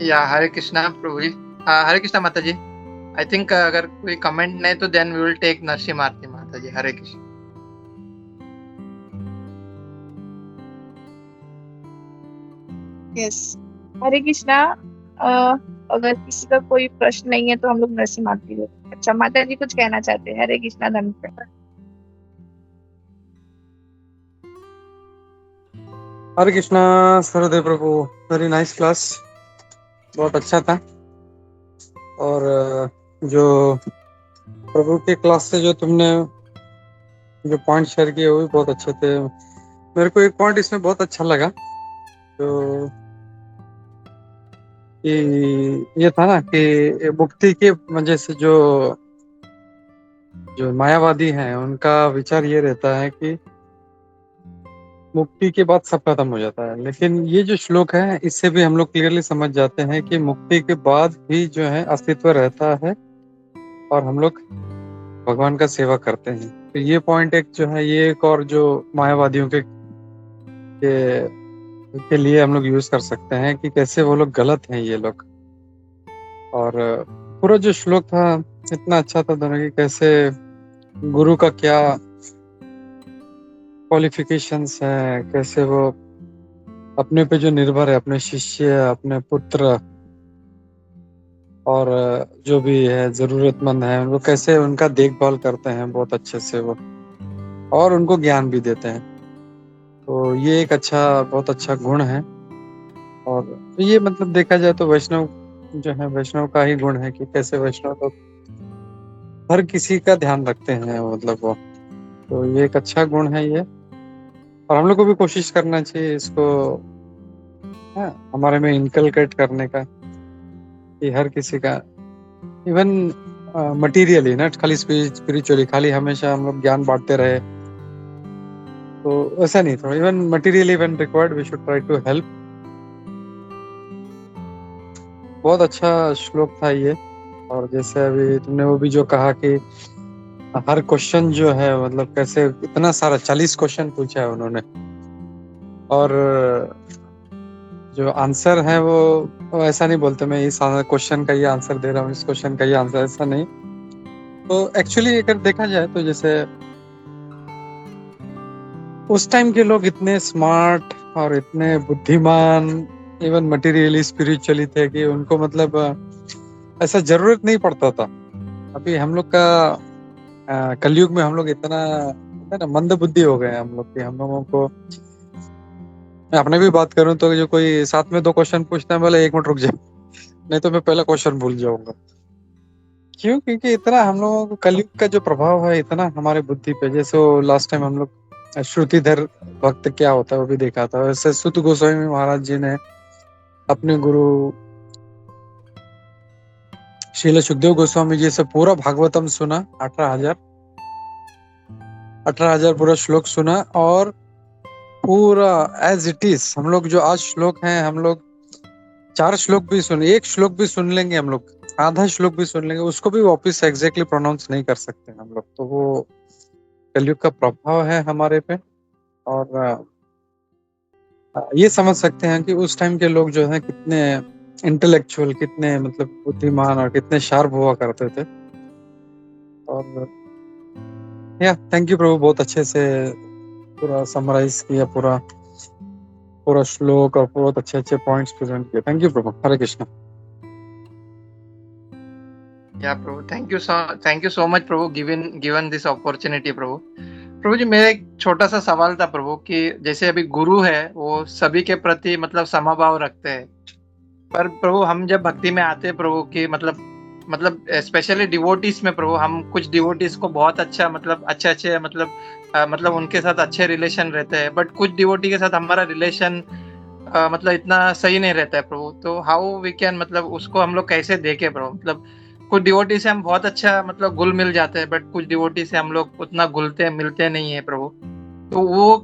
या हरे कृष्णा प्रभु जी। हरे कृष्णा माता जी। आई थिंक अगर कोई कमेंट नहीं तो then we will take Narasimha आरती माता जी। हरे कृष्ण। यस, हरे कृष्णा। अगर किसी का कोई प्रश्न नहीं है तो हम लोग नरसिंह आरती लेते हैं। अच्छा, माता जी कुछ कहना चाहते हैं? हरे कृष्णा, धन्यवाद। हरे कृष्णा सरदेव प्रभु। वेरी नाइस क्लास, बहुत अच्छा था। और जो प्रभु के क्लास से जो तुमने जो पॉइंट शेयर किए वो भी बहुत अच्छे थे। मेरे को एक पॉइंट इसमें बहुत अच्छा लगा, जो ये था ना कि मुक्ति के वजह से जो मायावादी हैं उनका विचार ये रहता है कि मुक्ति के बाद सब खत्म हो जाता है। लेकिन ये जो श्लोक है इससे भी हम लोग क्लियरली समझ जाते हैं कि मुक्ति के बाद भी जो है अस्तित्व रहता है और हम लोग भगवान का सेवा करते हैं। तो ये पॉइंट एक जो है, ये एक और जो मायावादियों के लिए हम लोग यूज कर सकते हैं कि कैसे वो लोग गलत हैं ये लोग। और पूरा जो श्लोक था इतना अच्छा था दोनों की, कैसे गुरु का क्या क्वालिफिकेशंस है, कैसे वो अपने पे जो निर्भर है, अपने शिष्य, अपने पुत्र और जो भी है जरूरतमंद है उनको कैसे उनका देखभाल करते हैं बहुत अच्छे से वो, और उनको ज्ञान भी देते हैं। तो ये एक बहुत अच्छा गुण है। और ये मतलब देखा जाए तो वैष्णव जो है, वैष्णव का ही गुण है कि कैसे वैष्णव लोग हर किसी का ध्यान रखते हैं, मतलब वो। तो ये एक अच्छा गुण है ये, और हम लोग को भी कोशिश करना चाहिए इसको हमारे में इनकलकेट करने का, कि हर किसी का इवन मटेरियली, नॉट खाली स्पिरिचुअली, खाली हमेशा हम लोग ज्ञान बांटते रहे तो ऐसा नहीं। थोड़ा even materially when required we should try to help. बहुत अच्छा श्लोक था ये। और जैसे अभी तुमने वो भी जो कहा कि हर क्वेश्चन जो है, मतलब कैसे इतना सारा 40 क्वेश्चन पूछा है उन्होंने, और जो आंसर है वो ऐसा नहीं बोलते मैं इस क्वेश्चन का ये आंसर दे रहा हूँ, इस क्वेश्चन का ये आंसर, ऐसा नहीं। तो एक्चुअली अगर देखा जाए तो जैसे उस टाइम के लोग इतने स्मार्ट और इतने बुद्धिमान, इवन मटेरियली स्पिरिचुअली थे कि उनको मतलब ऐसा जरूरत नहीं पड़ता था। अभी हम लोग का कलयुग में हम लोग इतना मंद बुद्धि हो गए हम लोग कि हम लोगों को, मैं अपने भी बात करूं तो जो कोई साथ में 2 क्वेश्चन पूछता है, बोले 1 मिनट रुक जाए, नहीं तो मैं पहला क्वेश्चन भूल जाऊंगा। क्यों? क्योंकि इतना हम लोगों को कलयुग का जो प्रभाव है इतना हमारे बुद्धि पे। जैसे वो लास्ट टाइम हम लोग श्रुतिधर भक्त क्या होता है वो भी देखा था। वैसे सुत गोस्वामी महाराज जी ने अपने गुरु श्रील सुखदेव गोस्वामी जी से पूरा भागवतम सुना, 18,000 पूरा श्लोक सुना, और पूरा एज इट इज हम लोग जो आज श्लोक हैं, हम लोग 4 श्लोक भी सुन, 1 श्लोक भी सुन लेंगे हम लोग, आधा श्लोक भी सुन लेंगे, उसको भी वापस एग्जैक्टली प्रोनाउंस नहीं कर सकते हम लोग। तो वो कलयुग का प्रभाव है हमारे पे। और ये समझ सकते हैं कि उस टाइम के लोग जो है कितने इंटेलेक्चुअल, कितने मतलब बुद्धिमान और कितने शार्प हुआ करते थे। और थैंक यू प्रभु, बहुत अच्छे से पूरा समराइज किया, पूरा पूरा श्लोक और बहुत अच्छे अच्छे पॉइंट्स प्रेजेंट किए। थैंक यू प्रभु। हरे कृष्ण। या प्रभु, थैंक यू सो मच प्रभु, गिवन दिस अपॉर्चुनिटी प्रभु। प्रभु जी, मेरा एक छोटा सा सवाल था प्रभु कि जैसे अभी गुरु है वो सभी के प्रति मतलब समभाव रखते हैं, पर प्रभु हम जब भक्ति में आते हैं प्रभु कि मतलब स्पेशली डिवोटीज में प्रभु, हम कुछ डिवोटीज को बहुत अच्छा मतलब अच्छे मतलब उनके साथ अच्छे रिलेशन रहते हैं, बट कुछ डिवोटी के साथ हमारा रिलेशन मतलब इतना सही नहीं रहता है प्रभु। तो हाउ वी कैन मतलब उसको हम लोग कैसे देखें प्रभु? मतलब कुछ डिवोटी से हम बहुत अच्छा मतलब घुल मिल जाते हैं, बट कुछ डिवोटी से हम लोग उतना घुलते मिलते नहीं है प्रभु। तो वो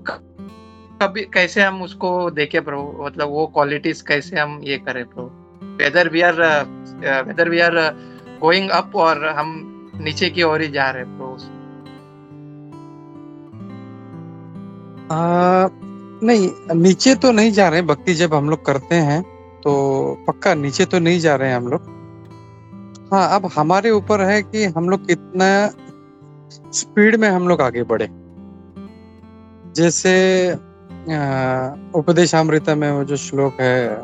कभी कैसे हम उसको देखें प्रभु? मतलब वो क्वालिटीज कैसे हम ये करें प्रभु? Whether we are going up और हम नीचे की ओर ही जा रहे हैं प्रभु। नहीं, नीचे तो नहीं जा रहे हैं। भक्ति जब हम लोग करते हैं तो पक्का नीचे तो नहीं जा रहे हैं हम लोग। हाँ, अब हमारे ऊपर है कि हम लोग कितना स्पीड में हम लोग आगे बढ़े। जैसे उपदेशामृता में वो जो श्लोक है,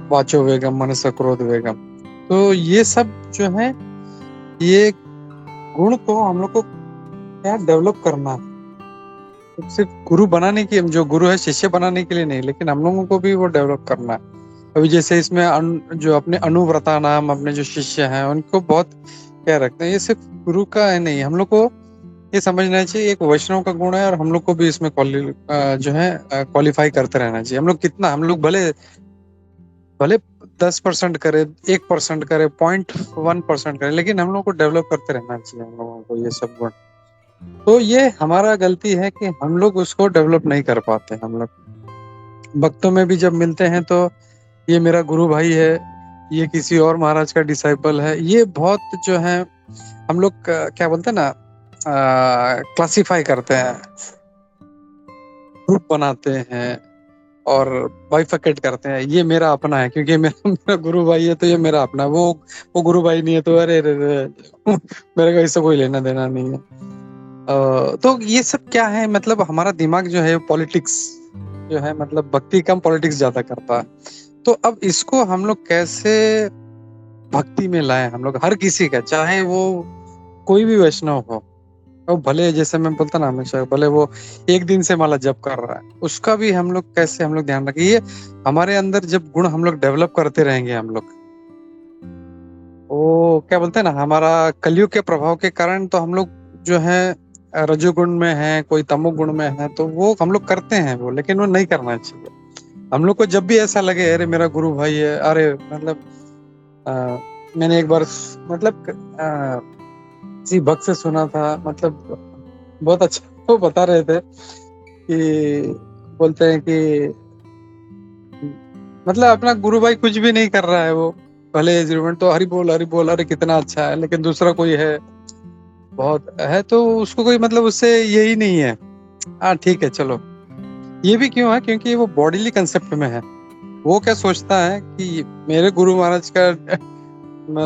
वाचो वेगम मनस क्रोध वेगम, तो ये सब जो है ये गुण तो हम लोग को क्या डेवलप करना है, तो सिर्फ गुरु बनाने की, जो गुरु है शिष्य बनाने के लिए नहीं, लेकिन हम लोगों को भी वो डेवलप करना है। अभी जैसे इसमें जो अपने अनुव्रता नाम अपने जो शिष्य हैं उनको बहुत क्या रखते हैं, ये सिर्फ गुरु का है नहीं, हम लोग को ये समझना चाहिए एक वैष्णव का गुण है, और हम लोग को भी इसमें जो है क्वालिफाई करते रहना चाहिए। हम लोग कितना, हम लोग भले 10% करे, 1% करे, 0.1% करे, लेकिन हम लोग को डेवलप करते रहना चाहिए हम लोगों को ये सब गुण। तो ये हमारा गलती है कि हम लोग उसको डेवलप नहीं कर पाते। हम लोग भक्तों में भी जब मिलते हैं तो ये मेरा गुरु भाई है, ये किसी और महाराज का डिसाइपल है, ये बहुत जो है हम लोग क्या बोलते हैं ना, क्लासिफाई करते हैं, ग्रुप बनाते हैं और बाइफिकेट करते हैं। ये मेरा अपना है क्योंकि मेरा गुरु भाई है तो ये मेरा अपना है, वो गुरु भाई नहीं है तो अरे मेरे को इससे कोई लेना देना नहीं है। तो ये सब क्या है, मतलब हमारा दिमाग जो है पॉलिटिक्स जो है, मतलब भक्ति कम पॉलिटिक्स ज्यादा करता है। तो अब इसको हम लोग कैसे भक्ति में लाएं, हम लोग हर किसी का, चाहे वो कोई भी वैष्णव हो, और भले जैसे मैं बोलता ना हमेशा, भले वो एक दिन से माला जप कर रहा है, उसका भी हम लोग कैसे हम लोग ध्यान रखें। ये हमारे अंदर जब गुण हम लोग डेवलप करते रहेंगे, हम लोग वो क्या बोलते हैं ना, हमारा कलयुग के प्रभाव के कारण तो हम लोग जो है रजोगुण में है, कोई तमोगुण में है, तो वो हम लोग करते हैं वो, लेकिन वो नहीं करना चाहिए। हम लोग को जब भी ऐसा लगे अरे मेरा गुरु भाई है, अरे मतलब मैंने एक बार मतलब किसी भक्त से सुना था, मतलब बहुत अच्छा वो बता रहे थे कि बोलते हैं कि मतलब अपना गुरु भाई कुछ भी नहीं कर रहा है, वो भले एग्रीमेंट तो हरि बोल अरे कितना अच्छा है, लेकिन दूसरा कोई है बहुत है तो उसको कोई मतलब उससे यही नहीं है। हाँ ठीक है चलो, ये भी क्यों है, क्योंकि वो बॉडीली कंसेप्ट में है। वो क्या सोचता है कि मेरे गुरु महाराज का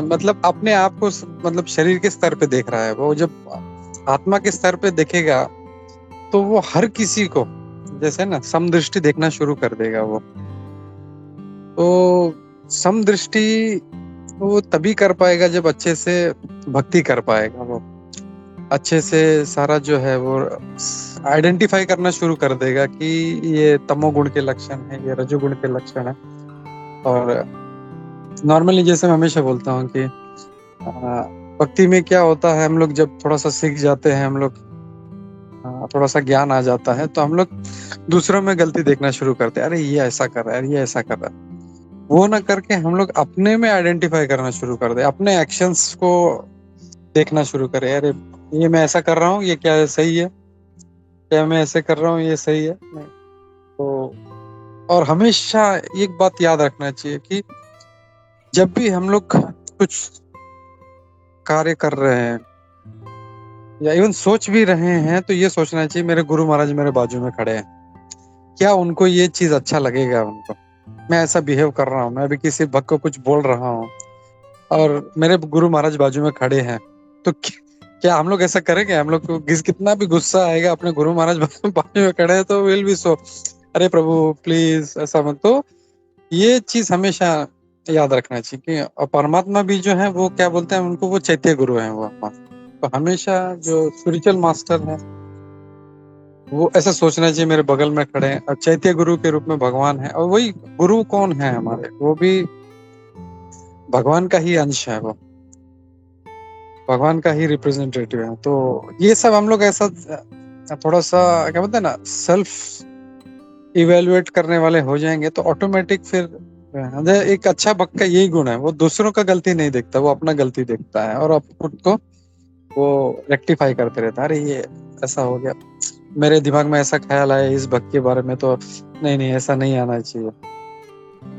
मतलब अपने आप को मतलब शरीर के स्तर पे देख रहा है। वो जब आत्मा के स्तर पे देखेगा तो वो हर किसी को जैसे ना समदृष्टि देखना शुरू कर देगा। वो तो समदृष्टि वो तभी कर पाएगा जब अच्छे से भक्ति कर पाएगा। वो अच्छे से सारा जो है वो आइडेंटिफाई करना शुरू कर देगा कि ये तमोगुण के लक्षण है, ये रजोगुण के लक्षण है। और नॉर्मली जैसे मैं हमेशा बोलता हूँ कि भक्ति में क्या होता है, हम लोग जब थोड़ा सा सीख जाते हैं, हम लोग थोड़ा सा ज्ञान आ जाता है, तो हम लोग दूसरों में गलती देखना शुरू करते हैं। अरे ये ऐसा कर रहा है, ये ऐसा कर रहा है। वो ना करके हम लोग अपने में आइडेंटिफाई करना शुरू कर दे, अपने एक्शंस को देखना शुरू करें। अरे ये मैं ऐसा कर रहा हूँ, ये क्या सही है, क्या मैं ऐसे कर रहा हूँ ये सही है नहीं। तो और हमेशा एक बात याद रखना चाहिए कि जब भी हम लोग कुछ कार्य कर रहे हैं या इवन सोच भी रहे हैं, तो ये सोचना चाहिए मेरे गुरु महाराज मेरे बाजू में खड़े हैं, क्या उनको ये चीज अच्छा लगेगा, उनको मैं ऐसा बिहेव कर रहा हूँ, मैं अभी किसी भक्त को कुछ बोल रहा हूँ और मेरे गुरु महाराज बाजू में खड़े हैं, तो क्या हम लोग ऐसा करेंगे? हम लोग को कितना भी गुस्सा आएगा, अपने गुरु महाराज बाजू में खड़े हैं तो विल बी सो, अरे प्रभु प्लीज ऐसा मत। तो ये चीज हमेशा याद रखना चाहिए कि और परमात्मा भी जो है वो क्या बोलते हैं उनको, वो चैत्य गुरु है वो। तो हमेशा जो स्पिरिचुअल मास्टर है वो ऐसा सोचना चाहिए मेरे बगल में खड़े हैं और चैत्य गुरु के रूप में भगवान है। और वही गुरु कौन है हमारे, वो भी भगवान का ही अंश है, वो भगवान का ही रिप्रेजेंटेटिव है। तो ये सब हम लोग ऐसा थोड़ा सा क्या बोलते हैं ना, सेल्फ इवेल्युएट करने वाले हो जाएंगे तो ऑटोमेटिक फिर एक अच्छा भक्त का यही गुण है, वो दूसरों का गलती नहीं देखता, वो अपना गलती देखता है और खुद को वो रेक्टिफाई करते रहता है। अरे ये ऐसा हो गया, मेरे दिमाग में ऐसा ख्याल आया इस भक्त के बारे में, तो नहीं ऐसा नहीं आना चाहिए।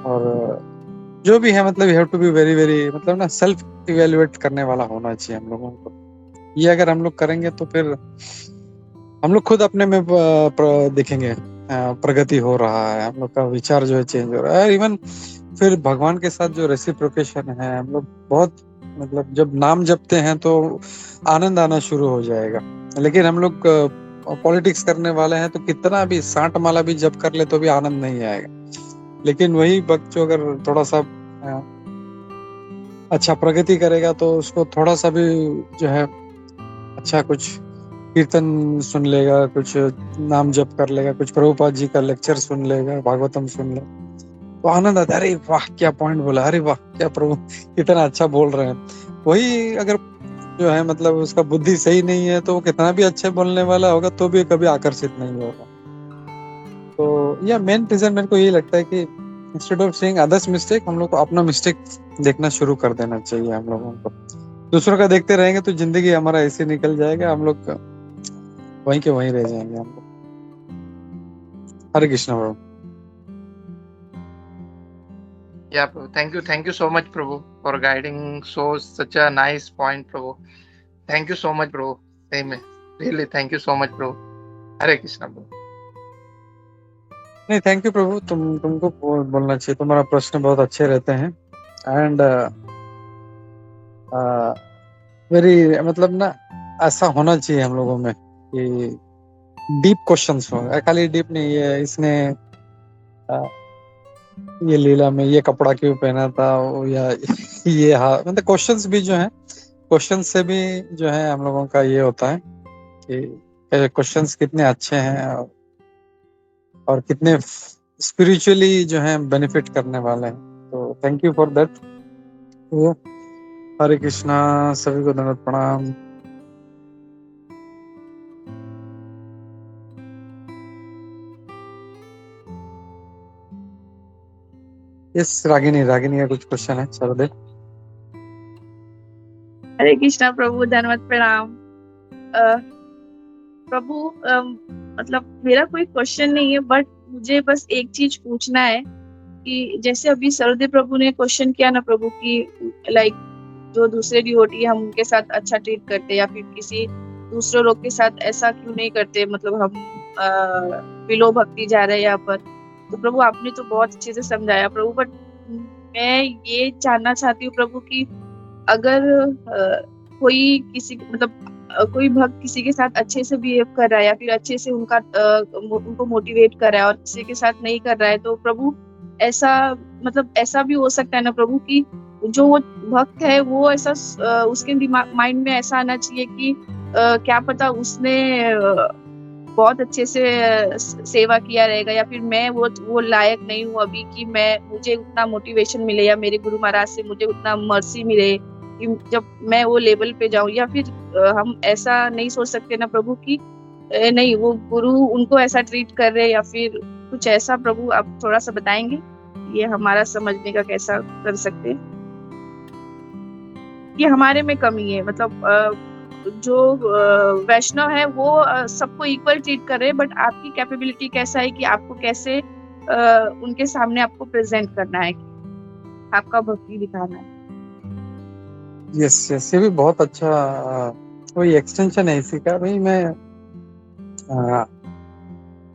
और जो भी है मतलब you have to be very very मतलब ना सेल्फ इवेल्युएट करने वाला होना चाहिए हम लोगों को। ये अगर हम लोग करेंगे तो फिर हम लोग खुद अपने में देखेंगे प्रगति हो रहा है, हम लोग का विचार जो है चेंज हो रहा है। इवन फिर भगवान के साथ जो रेसिप्रोकेशन है, हम लोग बहुत मतलब जब नाम जपते हैं तो आनंद आना शुरू हो जाएगा। लेकिन हम लोग पॉलिटिक्स करने वाले हैं तो कितना भी 60 माला भी जप कर ले तो भी आनंद नहीं आएगा। लेकिन वही भक्त जो अगर थोड़ा सा अच्छा प्रगति करेगा तो उसको थोड़ा सा भी जो है अच्छा कुछ कीर्तन सुन लेगा, कुछ नाम जप कर लेगा, कुछ प्रभुपाद जी का लेक्चर सुन लेगा, भागवतम सुन ले तो आनंद आता है। अरे वाह क्या पॉइंट बोला, अरे वाह क्या प्रभु कितना अच्छा बोल रहे हैं। वही अगर जो है मतलब उसका बुद्धि सही नहीं है तो वो कितना भी अच्छे बोलने वाला होगा तो भी कभी आकर्षित नहीं होगा। तो यह मेन रीजन मेरे को यही लगता है कि instead of seeing others mistake, हम लोग को अपना मिस्टेक देखना शुरू कर देना चाहिए। हम लोगों को दूसरों का देखते रहेंगे तो जिंदगी हमारा ऐसे निकल जाएगा, हम लोग वहीं के वहीं रह जाएंगे हम लोग। हरे कृष्ण प्रभु। Yeah, Prabhu. Thank you so much, Prabhu, for guiding such a nice point, Prabhu. Thank you so much, Prabhu. Amen. Really, thank you so much, Prabhu. Hare Krishna, Prabhu. नहीं थैंक यू प्रभु, तुमको बोलना चाहिए, तुम्हारा प्रश्न बहुत अच्छे रहते हैं। एंड वेरी मतलब ना ऐसा होना चाहिए हम लोगों में कि डीप क्वेश्चंस हो, खाली डीप नहीं है इसने ये लीला में ये कपड़ा क्यों पहना था या ये मतलब क्वेश्चंस भी जो है, क्वेश्चन से भी जो है हम लोगों का ये होता है कि क्वेश्चंस कितने अच्छे हैं और कितने स्पिरिचुअली जो है बेनिफिट करने वाले हैं। तो थैंक यू फॉर दैट। हरे कृष्णा, सभी को दंडवत प्रणाम। यस रागिनी का कुछ क्वेश्चन है सरदे। हरे कृष्णा प्रभु, धन्यवाद प्रणाम। प्रभु मतलब मेरा कोई क्वेश्चन नहीं है, बट मुझे बस एक चीज पूछना है कि जैसे अभी सरदे प्रभु ने क्वेश्चन किया ना प्रभु कि लाइक जो दूसरे डिवोटी हम उनके साथ अच्छा ट्रीट करते या फिर किसी दूसरे लोग के साथ ऐसा क्यों नहीं करते, मतलब हम बिलो भक्ति जा रहे हैं यहाँ पर। तो प्रभु आपने तो बहुत अच्छे से समझाया प्रभु, बट मैं ये जानना चाहती हूँ प्रभु कि अगर कोई किसी मतलब कोई भक्त किसी के साथ अच्छे से बिहेव कर रहा है या फिर अच्छे से उनको मोटिवेट कर रहा है और किसी के साथ नहीं कर रहा है, तो प्रभु ऐसा मतलब ऐसा भी हो सकता है ना प्रभु कि जो वो भक्त है वो ऐसा उसके दिमाग माइंड में ऐसा आना चाहिए कि क्या पता उसने बहुत अच्छे से सेवा किया रहेगा या फिर मैं वो लायक नहीं हूँ अभी कि मुझे उतना मोटिवेशन मिले या मेरे गुरु महाराज से मुझे उतना मर्सी मिले कि जब मैं वो लेवल पे जाऊं। या फिर हम ऐसा नहीं सोच सकते ना प्रभु कि नहीं वो गुरु उनको ऐसा ट्रीट कर रहे या फिर कुछ ऐसा। प्रभु आप थोड़ा सा बताएंगे ये हमारा समझने का कैसा कर सकते हैं कि हमारे में कमी है। मतलब जो वैष्णव है वो सबको इक्वल ट्रीट कर रहे हैं, बट आपकी कैपेबिलिटी कैसा है कि आपको कैसे उनके सामने आपको प्रेजेंट करना है, आपका भक्ति दिखाना है। यस ये भी बहुत अच्छा कोई एक्सटेंशन है इसी का। भाई मैं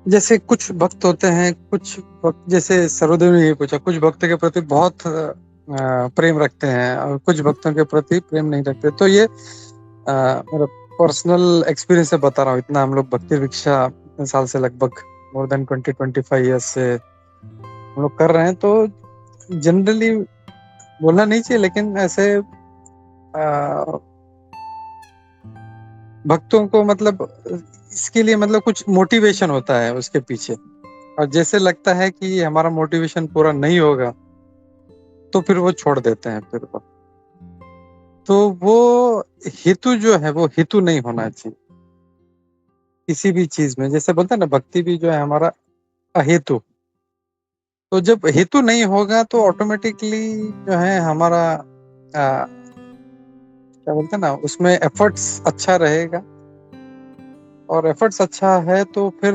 जैसे कुछ भक्त होते हैं, कुछ भक्त जैसे सरोदेव ने पूछा, कुछ भक्त के प्रति बहुत प्रेम रखते हैं और कुछ भक्तों के प्रति प्रेम नहीं रखते। तो ये मेरा पर्सनल एक्सपीरियंस से बता रहा हूँ। इतना हम लोग भक्ति रिक्शा इतने साल से, लगभग मोर देन 20-25 ईयर्स से हम लोग कर रहे हैं। तो जनरली बोलना नहीं चाहिए, लेकिन ऐसे भक्तों को मतलब इसके लिए मतलब कुछ मोटिवेशन होता है उसके पीछे, और जैसे लगता है कि हमारा मोटिवेशन पूरा नहीं होगा तो फिर वो छोड़ देते हैं फिर वो। तो वो हेतु जो है वो हेतु नहीं होना चाहिए किसी भी चीज में। जैसे बोलते हैं ना, भक्ति भी जो है हमारा अहेतु। तो जब हेतु नहीं होगा तो ऑटोमेटिकली जो है हमारा क्या बोलते हैं ना, उसमें एफर्ट्स अच्छा रहेगा, और एफर्ट्स अच्छा है तो फिर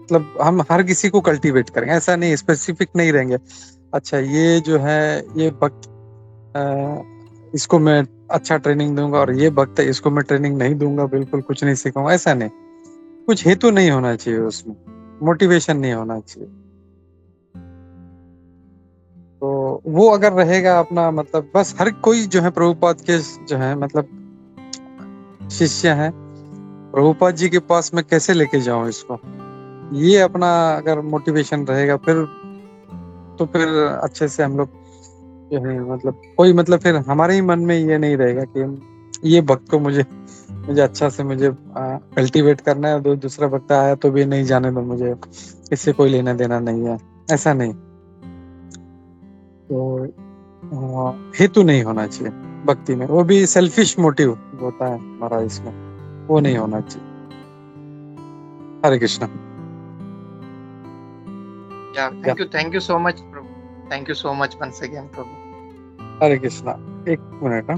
मतलब हम हर किसी को कल्टीवेट करेंगे, ऐसा नहीं स्पेसिफिक नहीं रहेंगे। अच्छा ये जो है ये भक्त इसको मैं अच्छा ट्रेनिंग दूंगा, और ये भक्त है इसको मैं ट्रेनिंग नहीं दूंगा, बिल्कुल कुछ नहीं सिखाऊंगा, ऐसा नहीं। कुछ हेतु नहीं होना चाहिए उसमें, मोटिवेशन नहीं होना चाहिए। तो वो अगर रहेगा अपना मतलब, बस हर कोई जो है प्रभुपाद के जो है मतलब शिष्य हैं, प्रभुपाद जी के पास मैं कैसे लेके जाऊं इसको, ये अपना अगर मोटिवेशन रहेगा फिर तो फिर अच्छे से हम लोग जो है मतलब कोई मतलब फिर हमारे ही मन में ये नहीं रहेगा कि ये भक्त को मुझे अच्छा से मुझे कल्टीवेट करना है, दूसरा भक्त आया तो भी नहीं जाने दो, मुझे इससे कोई लेना देना नहीं है, ऐसा नहीं। तो हेतु नहीं होना चाहिए भक्ति में, वो भी सेल्फिश मोटिव होता है हमारा इसमें, वो नहीं होना चाहिए। Hare Krishna. Thank you so much प्रभु, thank you so much once again प्रभु। हरे कृष्णा। एक मिनट।